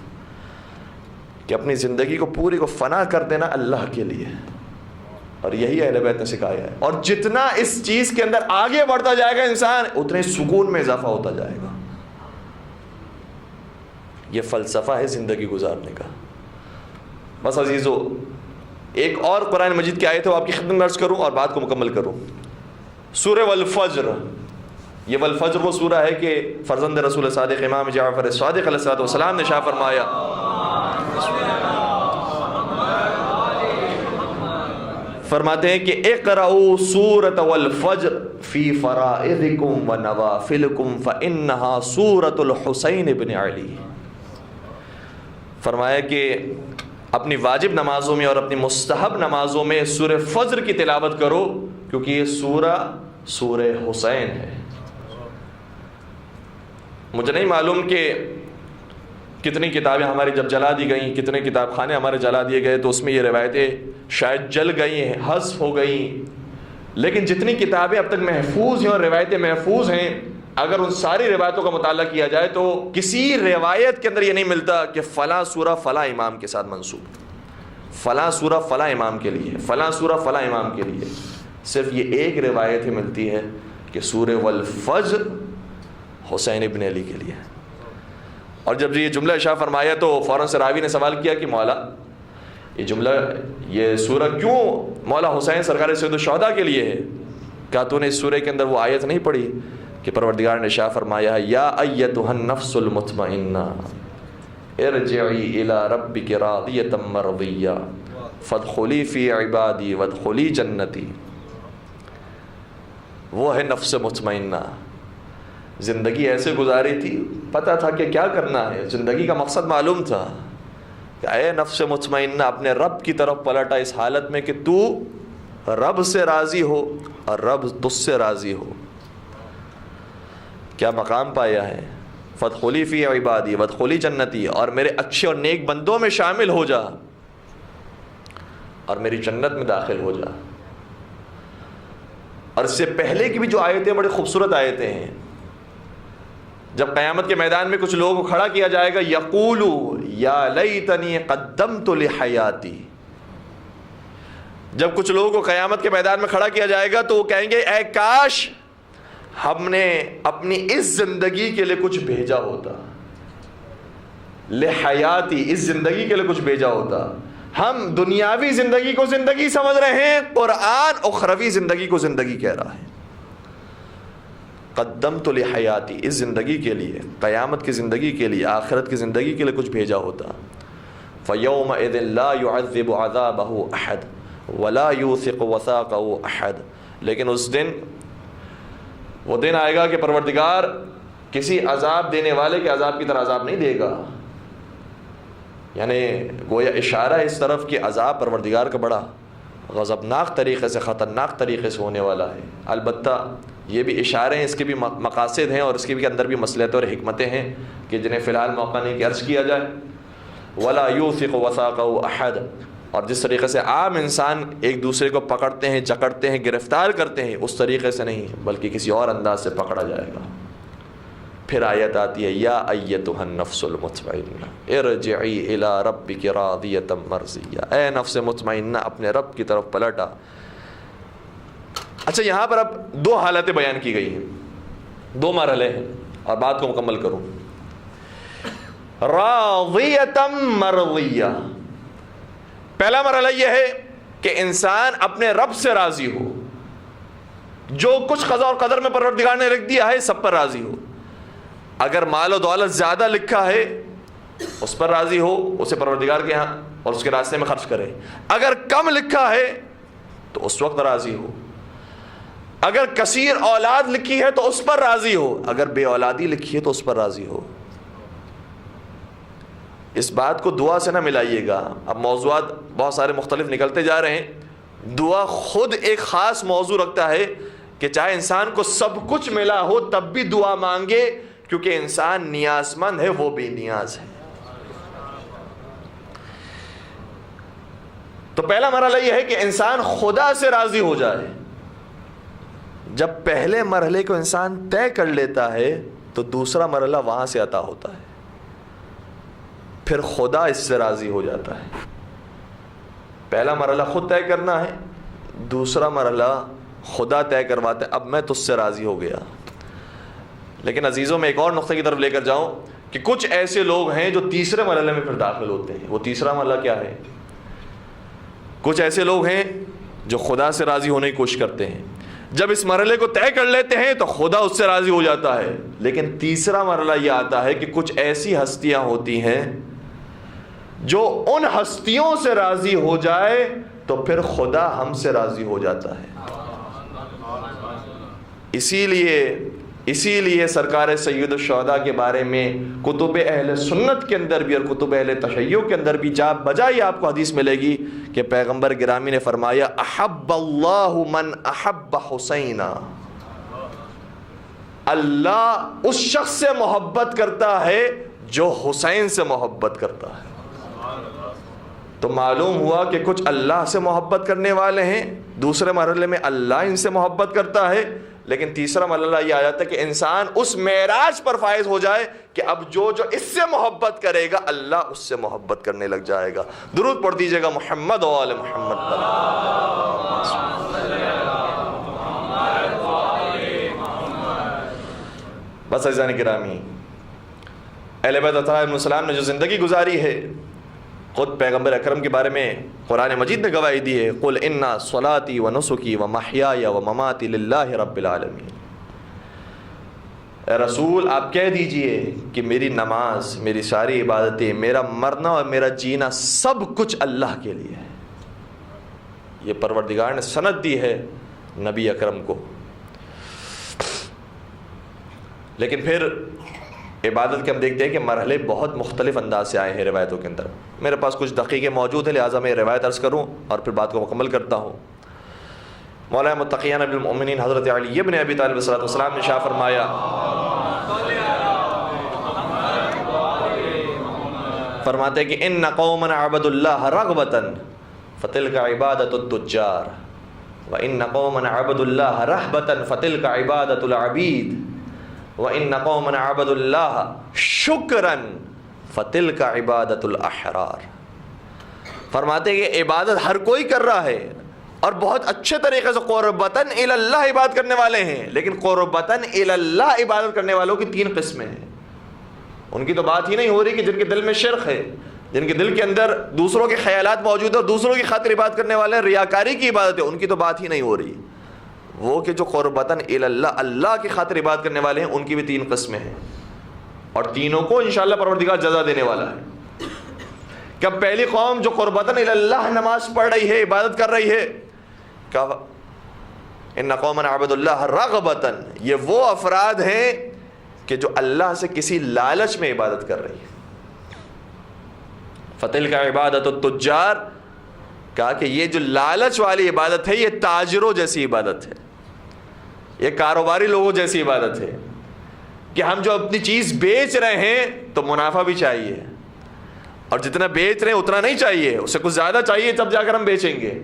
کہ اپنی زندگی کو پوری کو فنا کر دینا اللہ کے لیے، اور یہی اہل بیت نے سکھایا ہے۔ اور جتنا اس چیز کے اندر آگے بڑھتا جائے گا انسان، اتنے سکون میں اضافہ ہوتا جائے گا۔ یہ فلسفہ ہے زندگی گزارنے کا۔ بس عزیزو، ایک اور قرآن مجید کی آیت ہے، وہ آپ کی خدمت میں عرض کروں اور بات کو مکمل کروں۔ سورہ والفجر، یہ والفجر وہ سورہ ہے کہ فرزند رسول صادق امام جعفر صادق علیہ السلام نے شاہ فرمایا، فرماتے ہیں کہ اقرؤوا سورۃ والفجر فی فرائضکم ونوافلکم فانہا سورۃ الحسین بن علی۔ فرمایا کہ اپنی واجب نمازوں میں اور اپنی مستحب نمازوں میں سورہ فجر کی تلاوت کرو، کیونکہ یہ سورہ حسین ہے۔ مجھے نہیں معلوم کہ کتنی کتابیں ہماری جب جلا دی گئیں، کتنے کتاب خانے ہمارے جلا دیے گئے تو اس میں یہ روایتیں شاید جل گئی ہیں، حذف ہو گئیں، لیکن جتنی کتابیں اب تک محفوظ ہیں اور روایتیں محفوظ ہیں، اگر ان ساری روایتوں کا مطالعہ کیا جائے تو کسی روایت کے اندر یہ نہیں ملتا کہ فلاں سورہ فلاں امام کے ساتھ منسوب، فلاں سورہ فلاں امام کے لیے، فلاں سورہ فلاں امام کے لیے۔ صرف یہ ایک روایت ہی ملتی ہے کہ سورہ والفجر حسین ابن علی کے لیے۔ اور جب یہ جملہ ارشاد فرمایا تو فوراً سے راوی نے سوال کیا کہ مولا یہ جملہ، یہ سورہ کیوں مولا حسین سرکار سید الشہداء کے لیے ہے؟ کیا تو نے اس سورہ کے اندر وہ آیت نہیں پڑھی کہ پروردگار نے ارشاد فرمایا ہے یا ایتھا النفس المطمئنہ ارجعی الی ربک راضیۃ مرضیہ فادخلی فی عبادی وادخلی جنتی۔ وہ ہے نفس مطمئنہ، زندگی ایسے گزاری تھی، پتہ تھا کہ کیا کرنا ہے، زندگی کا مقصد معلوم تھا کہ اے نفس مطمئنہ اپنے رب کی طرف پلٹا اس حالت میں کہ تو رب سے راضی ہو اور رب تجھ سے راضی ہو۔ کیا مقام پایا ہے؟ فادخلی فی عبادی وادخلی جنتی، اور میرے اچھے اور نیک بندوں میں شامل ہو جا اور میری جنت میں داخل ہو جا۔ اور اس سے پہلے کی بھی جو آیتیں بڑی خوبصورت آیتیں ہیں، جب قیامت کے میدان میں کچھ لوگوں کو کھڑا کیا جائے گا، یقولو یا لیتنی قدمت لحیاتی، جب کچھ لوگوں کو قیامت کے میدان میں کھڑا کیا جائے گا تو وہ کہیں گے اے کاش ہم نے اپنی اس زندگی کے لیے کچھ بھیجا ہوتا، لحیاتی، اس زندگی کے لیے کچھ بھیجا ہوتا۔ ہم دنیاوی زندگی کو زندگی سمجھ رہے ہیں، قرآن اخروی زندگی کو زندگی کہہ رہا ہے۔ قدمت لحیاتی، اس زندگی کے لیے، قیامت کی زندگی کے لیے، آخرت کی زندگی کے لیے کچھ بھیجا ہوتا۔ فَيَوْمَئِذٍ لَا يُعَذِّبُ عَذَابَهُ أَحَدٌ وَلَا يُوثِقُ وَثَاقَهُ أَحَدٌ، لیکن اس دن، وہ دن آئے گا کہ پروردگار کسی عذاب دینے والے کے عذاب کی طرح عذاب نہیں دے گا، یعنی گویا اشارہ اس طرف کہ عذاب پروردگار کا بڑا غضبناک طریقے سے، خطرناک طریقے سے ہونے والا ہے۔ البتہ یہ بھی اشارے ہیں، اس کے بھی مقاصد ہیں اور اس کے بھی اندر بھی مصلحتیں اور حکمتیں ہیں کہ جنہیں فی الحال موقع نہیں کہ عرض کیا جائے۔ وَلَا يُوثِقُ وَثَاقَهُ أَحَدٌ، اور جس طریقے سے عام انسان ایک دوسرے کو پکڑتے ہیں، جکڑتے ہیں، گرفتار کرتے ہیں، اس طریقے سے نہیں بلکہ کسی اور انداز سے پکڑا جائے گا۔ پھر آیت آتی ہے یا ایتھا النفس المطمئنہ ارجعی الی ربک راضیۃ مرضیہ، اے نفس مطمئنہ اپنے رب کی طرف پلٹا۔ اچھا، یہاں پر اب دو حالتیں بیان کی گئی ہیں، دو مرحلے ہیں، اور بات کو مکمل کروں۔ راضیۃ مرضیہ، پہلا مرحلہ یہ ہے کہ انسان اپنے رب سے راضی ہو، جو کچھ قضا اور قدر میں پروردگار نے لکھ دیا ہے سب پر راضی ہو۔ اگر مال و دولت زیادہ لکھا ہے اس پر راضی ہو، اسے پروردگار کے ہاں اور اس کے راستے میں خرچ کرے۔ اگر کم لکھا ہے تو اس وقت راضی ہو۔ اگر کثیر اولاد لکھی ہے تو اس پر راضی ہو، اگر بے اولادی لکھی ہے تو اس پر راضی ہو۔ اس بات کو دعا سے نہ ملائیے گا، اب موضوعات بہت سارے مختلف نکلتے جا رہے ہیں، دعا خود ایک خاص موضوع رکھتا ہے کہ چاہے انسان کو سب کچھ ملا ہو تب بھی دعا مانگے، کیونکہ انسان نیاز مند ہے، وہ بھی نیاز ہے۔ تو پہلا مرحلہ یہ ہے کہ انسان خدا سے راضی ہو جائے۔ جب پہلے مرحلے کو انسان طے کر لیتا ہے تو دوسرا مرحلہ وہاں سے عطا ہوتا ہے، پھر خدا اس سے راضی ہو جاتا ہے۔ پہلا مرحلہ خود طے کرنا ہے، دوسرا مرحلہ خدا طے کرواتا ہے، اب میں تجھ سے راضی ہو گیا۔ لیکن عزیزوں میں ایک اور نقطے کی طرف لے کر جاؤں کہ کچھ ایسے لوگ ہیں جو تیسرے مرحلے میں پھر داخل ہوتے ہیں۔ وہ تیسرا مرحلہ کیا ہے؟ کچھ ایسے لوگ ہیں جو خدا سے راضی ہونے کی کوشش کرتے ہیں، جب اس مرحلے کو طے کر لیتے ہیں تو خدا اس سے راضی ہو جاتا ہے۔ لیکن تیسرا مرحلہ یہ آتا ہے کہ کچھ ایسی ہستیاں ہوتی ہیں جو ان ہستیوں سے راضی ہو جائے تو پھر خدا ہم سے راضی ہو جاتا ہے۔ اسی لیے سرکار سید الشہداء کے بارے میں کتب اہل سنت کے اندر بھی اور کتب اہل تشیع کے اندر بھی جا بجائے آپ کو حدیث ملے گی کہ پیغمبر گرامی نے فرمایا احب اللہ من احب حسینا، اللہ اس شخص سے محبت کرتا ہے جو حسین سے محبت کرتا ہے۔ تو معلوم ہوا کہ کچھ اللہ سے محبت کرنے والے ہیں، دوسرے مرحلے میں اللہ ان سے محبت کرتا ہے، لیکن تیسرا مرحلہ یہ آ جاتا ہے کہ انسان اس معراج پر فائز ہو جائے کہ اب جو اس سے محبت کرے گا اللہ اس سے محبت کرنے لگ جائے گا۔ درود پڑھ دیجئے گا محمد و آل محمد پر۔ بس عزیزان گرامی، اہل بیت علیہ السلام نے جو زندگی گزاری ہے، خود پیغمبر اکرم کے بارے میں قرآن مجید نے گواہی دی ہے، قل ان صلاتی و نسکی و محیای و مماتی للہ رب العالمین۔ اے رسول آپ کہہ دیجئے کہ میری نماز، میری ساری عبادتیں، میرا مرنا اور میرا جینا سب کچھ اللہ کے لیے ہے۔ یہ پروردگار نے سند دی ہے نبی اکرم کو۔ لیکن پھر عبادت کے ہم دیکھتے ہیں کہ مرحلے بہت مختلف انداز سے آئے ہیں روایتوں کے اندر۔ میرے پاس کچھ دقیقے موجود ہیں، لہٰذا میں روایت عرض کروں اور پھر بات کو مکمل کرتا ہوں۔ مولا متقیان ابی المؤمنین حضرت علی ابن ابی طالب علیہ السلام نے شاہ فرمایا، فرماتے کہ ان قوما عبدوا اللہ رغبۃ فتلک عبادۃ التجار وان قوما عبدوا اللہ رہبۃ فتلک عبادۃ العبید وَإِنَّ قَوْمًا عَبَدُوا اللَّهَ شُكْرًا فَتِلْكَ عِبَادَةُ الْأَحْرَارِ۔ فرماتے ہیں کہ عبادت ہر کوئی کر رہا ہے اور بہت اچھے طریقے سے قربتاً الی اللہ عبادت کرنے والے ہیں، لیکن قربتاً الی اللہ عبادت کرنے والوں کی تین قسمیں ہیں۔ ان کی تو بات ہی نہیں ہو رہی کہ جن کے دل میں شرک ہے، جن کے دل کے اندر دوسروں کے خیالات موجود ہیں اور دوسروں کی خاطر عبادت کرنے والے ہیں، ریاکاری کی عبادت ہے، ان کی تو بات ہی نہیں ہو رہی۔ وہ کہ جو قربتاً الی اللہ، اللہ کی خاطر عبادت کرنے والے ہیں، ان کی بھی تین قسمیں ہیں، اور تینوں کو انشاءاللہ پروردگار جزا دینے والا ہے۔ کہ پہلی قوم جو قربتاً الی اللہ نماز پڑھ رہی ہے، عبادت کر رہی ہے، کہا ان قوما عبدوا اللہ رغبۃ، یہ وہ افراد ہیں کہ جو اللہ سے کسی لالچ میں عبادت کر رہی ہے۔ فتلک عبادۃ التجار، کہا کہ یہ جو لالچ والی عبادت ہے یہ تاجروں جیسی عبادت ہے، یہ کاروباری لوگوں جیسی عبادت ہے کہ ہم جو اپنی چیز بیچ رہے ہیں تو منافع بھی چاہیے، اور جتنا بیچ رہے ہیں اتنا نہیں چاہیے، اس سے کچھ زیادہ چاہیے تب جا کر ہم بیچیں گے۔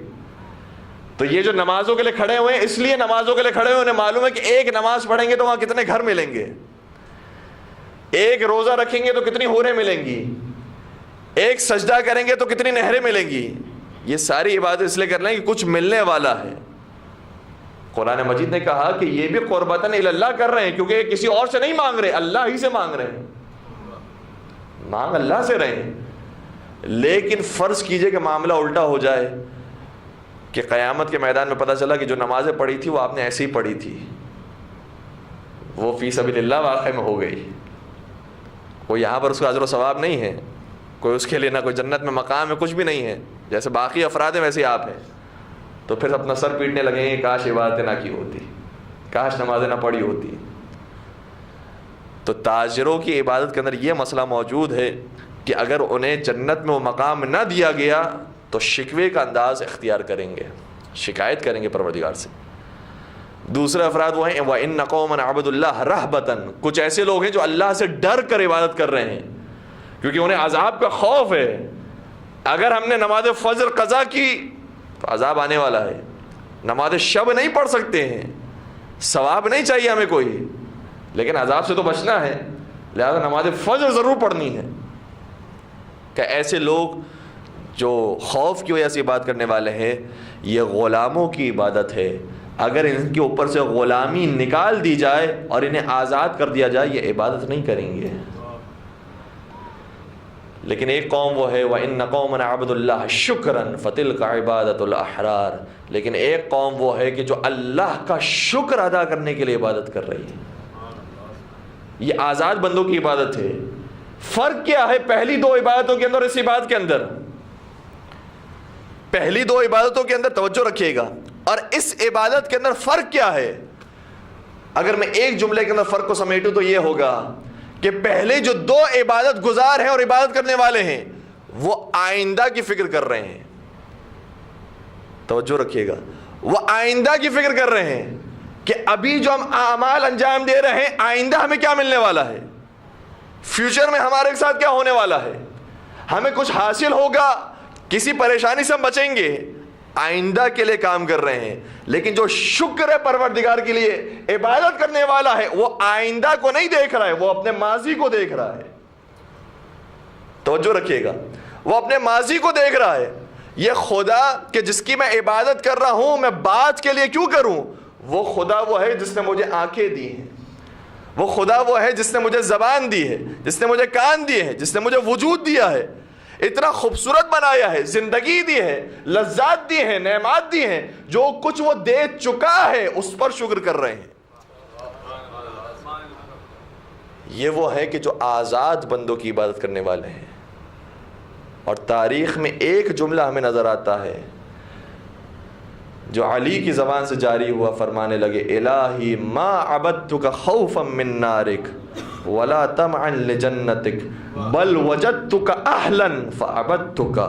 تو یہ جو نمازوں کے لیے کھڑے ہوئے ہیں، اس لیے نمازوں کے لیے کھڑے ہوئے، انہیں معلوم ہے کہ ایک نماز پڑھیں گے تو وہاں کتنے گھر ملیں گے، ایک روزہ رکھیں گے تو کتنی حوریں ملیں گی، ایک سجدہ کریں گے تو کتنی نہریں ملیں گی۔ یہ ساری عبادت اس لیے کر رہے ہیں کہ کچھ ملنے والا ہے۔ قرآن مجید نے کہا کہ یہ بھی قربتاً الی اللہ کر رہے ہیں، کیونکہ کسی اور سے نہیں مانگ رہے، اللہ ہی سے مانگ رہے ہیں، مانگ اللہ سے رہے ہیں۔ لیکن فرض کیجئے کہ معاملہ الٹا ہو جائے کہ قیامت کے میدان میں پتہ چلا کہ جو نمازیں پڑھی تھی وہ آپ نے ایسے ہی پڑھی تھی، وہ فی سبیل اللہ واقع میں ہو گئی، کوئی یہاں پر اس کا اجر و ثواب نہیں ہے، کوئی اس کے لیے نہ کوئی جنت میں مقام ہے، کچھ بھی نہیں ہے، جیسے باقی افراد ہیں ویسے آپ ہیں، تو پھر اپنا سر پیٹنے لگیں گے، کاش عبادتیں نہ کی ہوتی، کاش نمازیں نہ پڑھی ہوتی۔ تو تاجروں کی عبادت کے اندر یہ مسئلہ موجود ہے کہ اگر انہیں جنت میں وہ مقام نہ دیا گیا تو شکوے کا انداز اختیار کریں گے، شکایت کریں گے پروردگار سے۔ دوسرے افراد وہ ہیں وَإِنَّ قَوْمًا عَبَدُوا اللَّهَ رَهْبَةً، کچھ ایسے لوگ ہیں جو اللہ سے ڈر کر عبادت کر رہے ہیں، کیونکہ انہیں عذاب کا خوف ہے، اگر ہم نے نماز فجر قضا کی تو عذاب آنے والا ہے، نماز شب نہیں پڑھ سکتے ہیں، ثواب نہیں چاہیے ہمیں کوئی، لیکن عذاب سے تو بچنا ہے، لہذا نماز فجر ضرور پڑھنی ہے۔ کہ ایسے لوگ جو خوف کی وجہ سے عبادت کرنے والے ہیں، یہ غلاموں کی عبادت ہے، اگر ان کے اوپر سے غلامی نکال دی جائے اور انہیں آزاد کر دیا جائے یہ عبادت نہیں کریں گے۔ لیکن ایک قوم وہ ہے وَإِنَّ قَوْمًا عَبَدُوا اللَّهَ شُكْرًا فَتِلْكَ عِبَادَةُ الْأَحْرَارِ، لیکن ایک قوم وہ ہے کہ جو اللہ کا شکر ادا کرنے کے لیے عبادت کر رہی ہے، یہ آزاد بندوں کی عبادت ہے۔ فرق کیا ہے پہلی دو عبادتوں کے اندر اور اس عبادت کے اندر؟ پہلی دو عبادتوں کے اندر توجہ رکھیے گا، اور اس عبادت کے اندر فرق کیا ہے؟ اگر میں ایک جملے کے اندر فرق کو سمیٹوں تو یہ ہوگا کہ پہلے جو دو عبادت گزار ہیں اور عبادت کرنے والے ہیں وہ آئندہ کی فکر کر رہے ہیں، توجہ رکھیے گا، وہ آئندہ کی فکر کر رہے ہیں کہ ابھی جو ہم اعمال انجام دے رہے ہیں آئندہ ہمیں کیا ملنے والا ہے، فیوچر میں ہمارے ساتھ کیا ہونے والا ہے، ہمیں کچھ حاصل ہوگا، کسی پریشانی سے ہم بچیں گے، آئندہ کے لیے کام کر رہے ہیں۔ لیکن جو شکر ہے پروردگار کے لیے عبادت کرنے والا ہے وہ آئندہ کو نہیں دیکھ رہا ہے، وہ اپنے ماضی کو دیکھ رہا ہے، توجہ رکھیے گا، وہ اپنے ماضی کو دیکھ رہا ہے۔ یہ خدا کہ جس کی میں عبادت کر رہا ہوں میں بات کے لیے کیوں کروں، وہ خدا وہ ہے جس نے مجھے آنکھیں دی ہیں، وہ خدا وہ ہے جس نے مجھے زبان دی ہے، جس نے مجھے کان دیے ہیں، جس نے مجھے وجود دیا ہے، اتنا خوبصورت بنایا ہے، زندگی دی ہے، لذات دی ہیں، نعمات دی ہیں، جو کچھ وہ دے چکا ہے اس پر شکر کر رہے ہیں۔ یہ وہ ہے کہ جو آزاد بندوں کی عبادت کرنے والے ہیں۔ اور تاریخ میں ایک جملہ ہمیں نظر آتا ہے جو علی کی زبان سے جاری ہوا، فرمانے لگے الہی ما عبدتک خوفا من نارک ولا طمعا لجنتک بل وجدتک اہلا فعبدتک،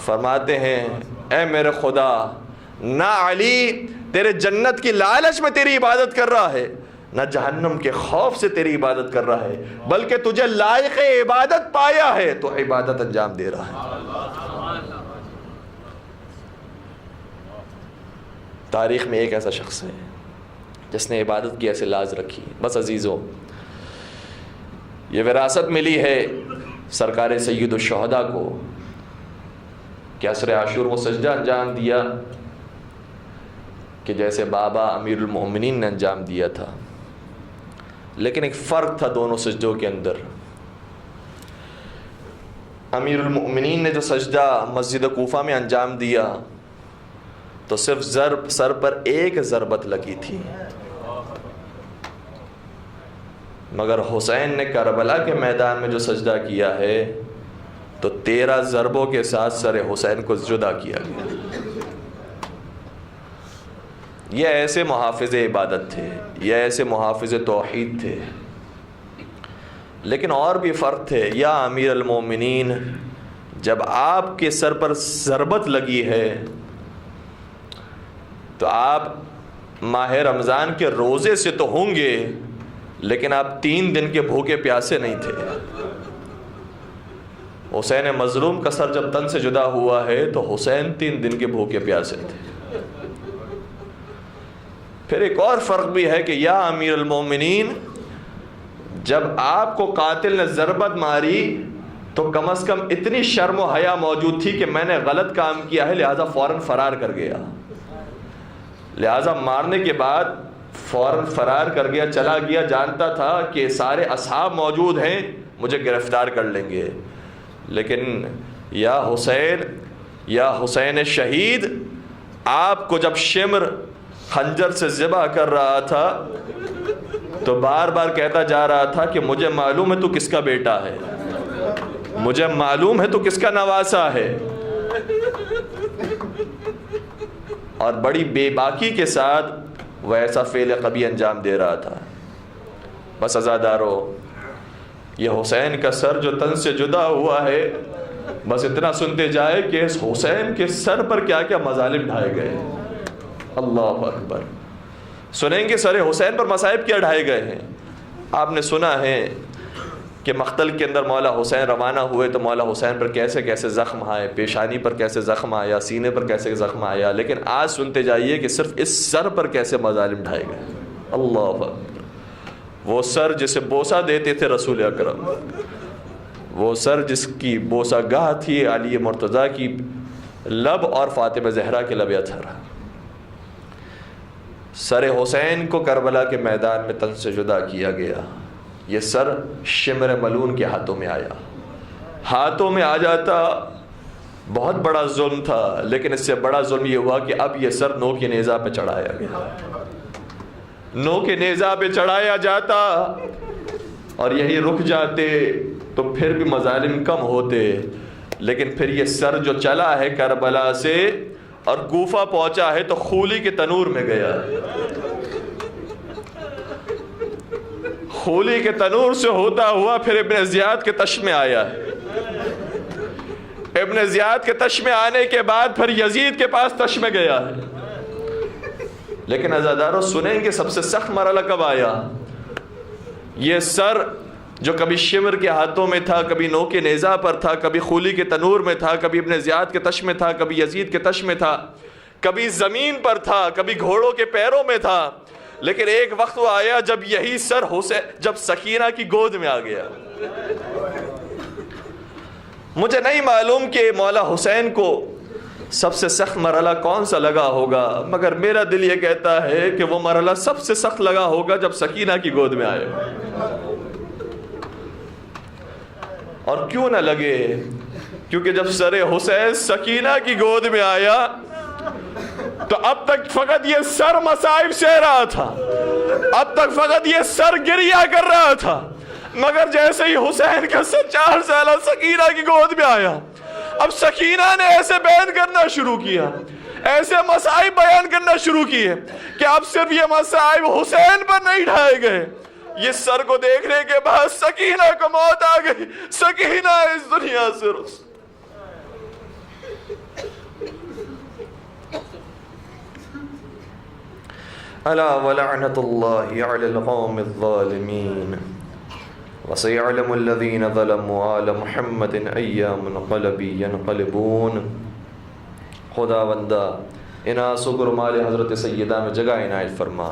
فرماتے ہیں اے میرے خدا، نہ علی تیرے جنت کی لالچ میں تیری عبادت کر رہا ہے، نہ جہنم کے خوف سے تیری عبادت کر رہا ہے، بلکہ تجھے لائق عبادت پایا ہے تو عبادت انجام دے رہا ہے۔ تاریخ میں ایک ایسا شخص ہے جس نے عبادت کی ایسے لاز رکھی۔ بس عزیزوں، یہ وراثت ملی ہے سرکار سید الشہداء کو کہ عصر عاشور وہ سجدہ انجام دیا کہ جیسے بابا امیر المومنین نے انجام دیا تھا، لیکن ایک فرق تھا دونوں سجدوں کے اندر۔ امیر المومنین نے جو سجدہ مسجد کوفہ میں انجام دیا تو صرف سر پر ایک ضربت لگی تھی، مگر حسین نے کربلا کے میدان میں جو سجدہ کیا ہے تو 13 ضربوں کے ساتھ سر حسین کو جدا کیا گیا۔ یہ ایسے محافظ عبادت تھے، یہ ایسے محافظ توحید تھے۔ لیکن اور بھی فرق تھے۔ یا امیر المومنین، جب آپ کے سر پر ضربت لگی ہے تو آپ ماہ رمضان کے روزے سے تو ہوں گے، لیکن آپ 3 دن کے بھوکے پیاسے نہیں تھے۔ حسین مظلوم کا سر جب تن سے جدا ہوا ہے تو حسین 3 دن کے بھوکے پیاسے تھے۔ پھر ایک اور فرق بھی ہے کہ یا امیر المومنین، جب آپ کو قاتل نے ضربت ماری تو کم از کم اتنی شرم و حیا موجود تھی کہ میں نے غلط کام کیا ہے لہٰذا فوراً فرار کر گیا، لہٰذا مارنے کے بعد فوراً فرار کر گیا، چلا گیا، جانتا تھا کہ سارے اصحاب موجود ہیں، مجھے گرفتار کر لیں گے۔ لیکن یا حسین شہید، آپ کو جب شمر خنجر سے ذبح کر رہا تھا تو بار بار کہتا جا رہا تھا کہ مجھے معلوم ہے تو کس کا بیٹا ہے، مجھے معلوم ہے تو کس کا نواسا ہے، اور بڑی بے باکی کے ساتھ وہ ایسا فعل قبیح انجام دے رہا تھا۔ بس عزادارو، یہ حسین کا سر جو تن سے جدا ہوا ہے، بس اتنا سنتے جائے کہ اس حسین کے سر پر کیا کیا مظالم ڈھائے گئے۔ اللہ اکبر، سنیں گے سر حسین پر مصائب کیا ڈھائے گئے ہیں۔ آپ نے سنا ہے کہ مقتل کے اندر مولا حسین روانہ ہوئے تو مولا حسین پر کیسے کیسے زخم آئے، پیشانی پر کیسے زخم آیا، سینے پر کیسے زخم آیا، لیکن آج سنتے جائیے کہ صرف اس سر پر کیسے مظالم ڈھائے گئے۔ اللہ اکبر، وہ سر جسے بوسہ دیتے تھے رسول اکرم، وہ سر جس کی بوسہ گاہ تھی علی مرتضیٰ کی لب اور فاطمہ زہرا کے لب اطہر، سر حسین کو کربلا کے میدان میں تن سے جدا کیا گیا۔ یہ سر شمر ملون کے ہاتھوں میں آیا، ہاتھوں میں آ جاتا بہت بڑا ظلم تھا، لیکن اس سے بڑا ظلم یہ ہوا کہ اب یہ سر نو کے نیزہ پہ چڑھایا گیا، نو کے نیزہ پہ چڑھایا جاتا اور یہی رک جاتے تو پھر بھی مظالم کم ہوتے، لیکن پھر یہ سر جو چلا ہے کربلا سے اور کوفہ پہنچا ہے تو خولی کے تنور میں گیا، خولی کے تنور سے ہوتا ہوا پھر ابن زیاد کے تش میں آیا ہے، ابن زیاد کے تش میں آنے کے بعد پھر یزید کے پاس تش میں گیا ہے۔ لیکن عزادارو سنیں گے سب سے سخت مرحلہ کب آیا؟ یہ سر جو کبھی شمر کے ہاتھوں میں تھا، کبھی نو کے نیزہ پر تھا، کبھی خولی کے تنور میں تھا، کبھی ابن زیاد کے تش میں تھا، کبھی یزید کے تش میں تھا، کبھی زمین پر تھا، کبھی گھوڑوں کے پیروں میں تھا، لیکن ایک وقت وہ آیا جب یہی سر حسین جب سکینہ کی گود میں آ گیا۔ مجھے نہیں معلوم کہ مولا حسین کو سب سے سخت مرحلہ کون سا لگا ہوگا، مگر میرا دل یہ کہتا ہے کہ وہ مرحلہ سب سے سخت لگا ہوگا جب سکینہ کی گود میں آئے۔ اور کیوں نہ لگے، کیونکہ جب سر حسین سکینہ کی گود میں آیا تو اب تک فقط یہ سر مصائب سہ رہا تھا، اب تک فقط یہ سر گریہ کر رہا تھا، مگر جیسے ہی حسین کا سر 4 سالہ سکینہ کی گود میں آیا، اب سکینہ نے ایسے بیان کرنا شروع کیا، ایسے مصائب بیان کرنا شروع کیے کہ اب صرف یہ مصائب حسین پر نہیں ڈھائے گئے، یہ سر کو دیکھنے کے بعد سکینہ کو موت آ گئی، سکینہ اس دنیا سے رخصت۔ الا ولعنت اللہ علی القوم الظالمین وسيعلم الذين ظلموا آل محمد أي منقلب ينقلبون۔ خدا بندہ اناس و گرمال حضرت سیدہ میں جگہ عنایت فرما،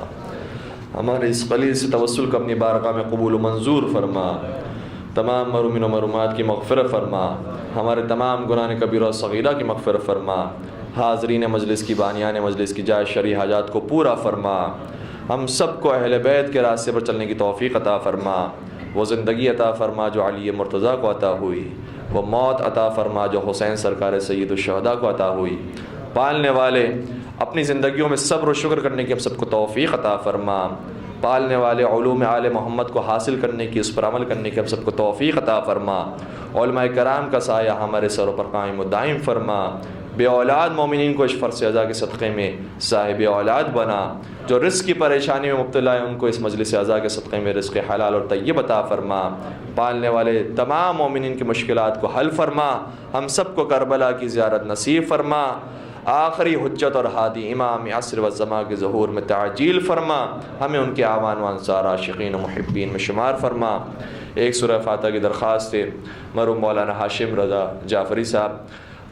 ہمارے اس قلیل سے توسل کو اپنی بارگاہ میں قبول و منظور فرما، تمام مرحومین و مرحومات کی مغفرت فرما، ہمارے تمام گناہ کبیرہ و صغیرہ کی مغفرت فرما، حاضرین مجلس کی بانیان مجلس کی جائز شرعی حاجات کو پورا فرما، ہم سب کو اہل بیت کے راستے پر چلنے کی توفیق عطا فرما، وہ زندگی عطا فرما جو علی مرتضیٰ کو عطا ہوئی، وہ موت عطا فرما جو حسین سرکار سید الشہداء کو عطا ہوئی، پالنے والے اپنی زندگیوں میں صبر و شکر کرنے کی ہم سب کو توفیق عطا فرما، پالنے والے علوم آل محمد کو حاصل کرنے کی، اس پر عمل کرنے کی ہم سب کو توفیق عطا فرما، علماء کرام کا سایہ ہمارے سروں پر قائم و دائم فرما، بے اولاد مومنین کو اشفر سے عزا کے صدقے میں صاحب اولاد بنا، جو رزق کی پریشانی میں مبتلا ہے ان کو اس مجلس عزا کے صدقے میں رزق حلال اور طیب عطا فرما، پالنے والے تمام مومنین کی مشکلات کو حل فرما، ہم سب کو کربلا کی زیارت نصیب فرما، آخری حجت اور ہادی امام عصر و زمان کے ظہور میں تعجیل فرما، ہمیں ان کے اعوان و انصار عاشقین و محبین میں شمار فرما، ایک سورہ فاتحہ کی درخواست ہے مرحوم مولانا ہاشم رضا جعفری صاحب،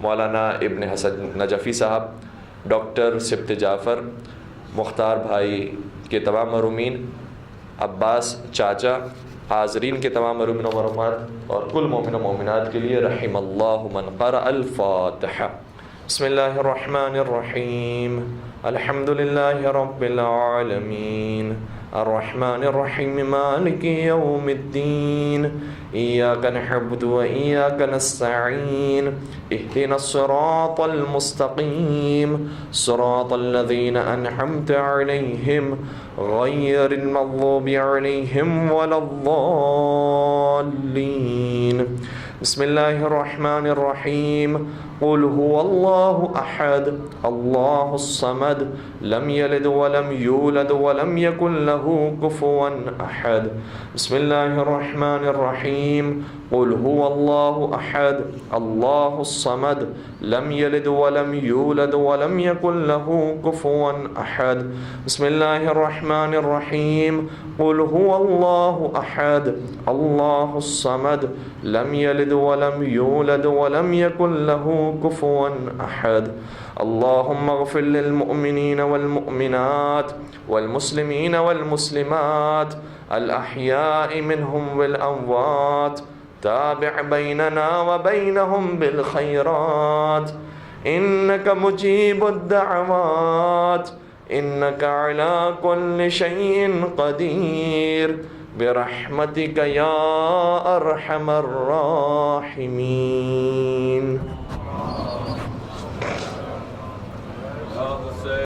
مولانا ابن حسن نجفی صاحب، ڈاکٹر سبت جعفر، مختار بھائی کے تمام مرحومین، عباس چاچا، حاضرین کے تمام مرحومین و مرحومات اور کل مومن و مومنات کے لیے رحم اللہ من قرأ الفاتحہ۔ بسم اللہ الرحمن الرحیم، الحمد للہ رب العالمین، الرحمن الرحیم، مالک یوم الدین، ایاک نعبد و ایاک نستعین، اہدنا الصراط المستقیم، صراط الذین انعمت علیہم غیر المغضوب علیہم ولا الضالین۔ بسم اللہ الرحمن الرحیم، قل هو اللہ احد اللہ الصمد لم یلد ولم یولد ولم یکن له کفوا احد۔ بسم اللہ الرحمن الرحیم، قل هو اللہ احد اللہ الصمد لم یلد ولم یولد ولم یکن له کفوا احد۔ بسم اللہ الرحمن الرحیم، قل هو اللہ احد اللہ الصمد لم یلد ولم یولد ولم یکن له كفوا أحد۔ اللهم اغفر للمؤمنين والمؤمنات والمسلمين والمسلمات الأحياء منهم والأموات، تابع بيننا وبينهم بالخيرات، إنك مجيب الدعوات، إنك على كل شيء قدير، برحمتك يا أرحم الراحمين۔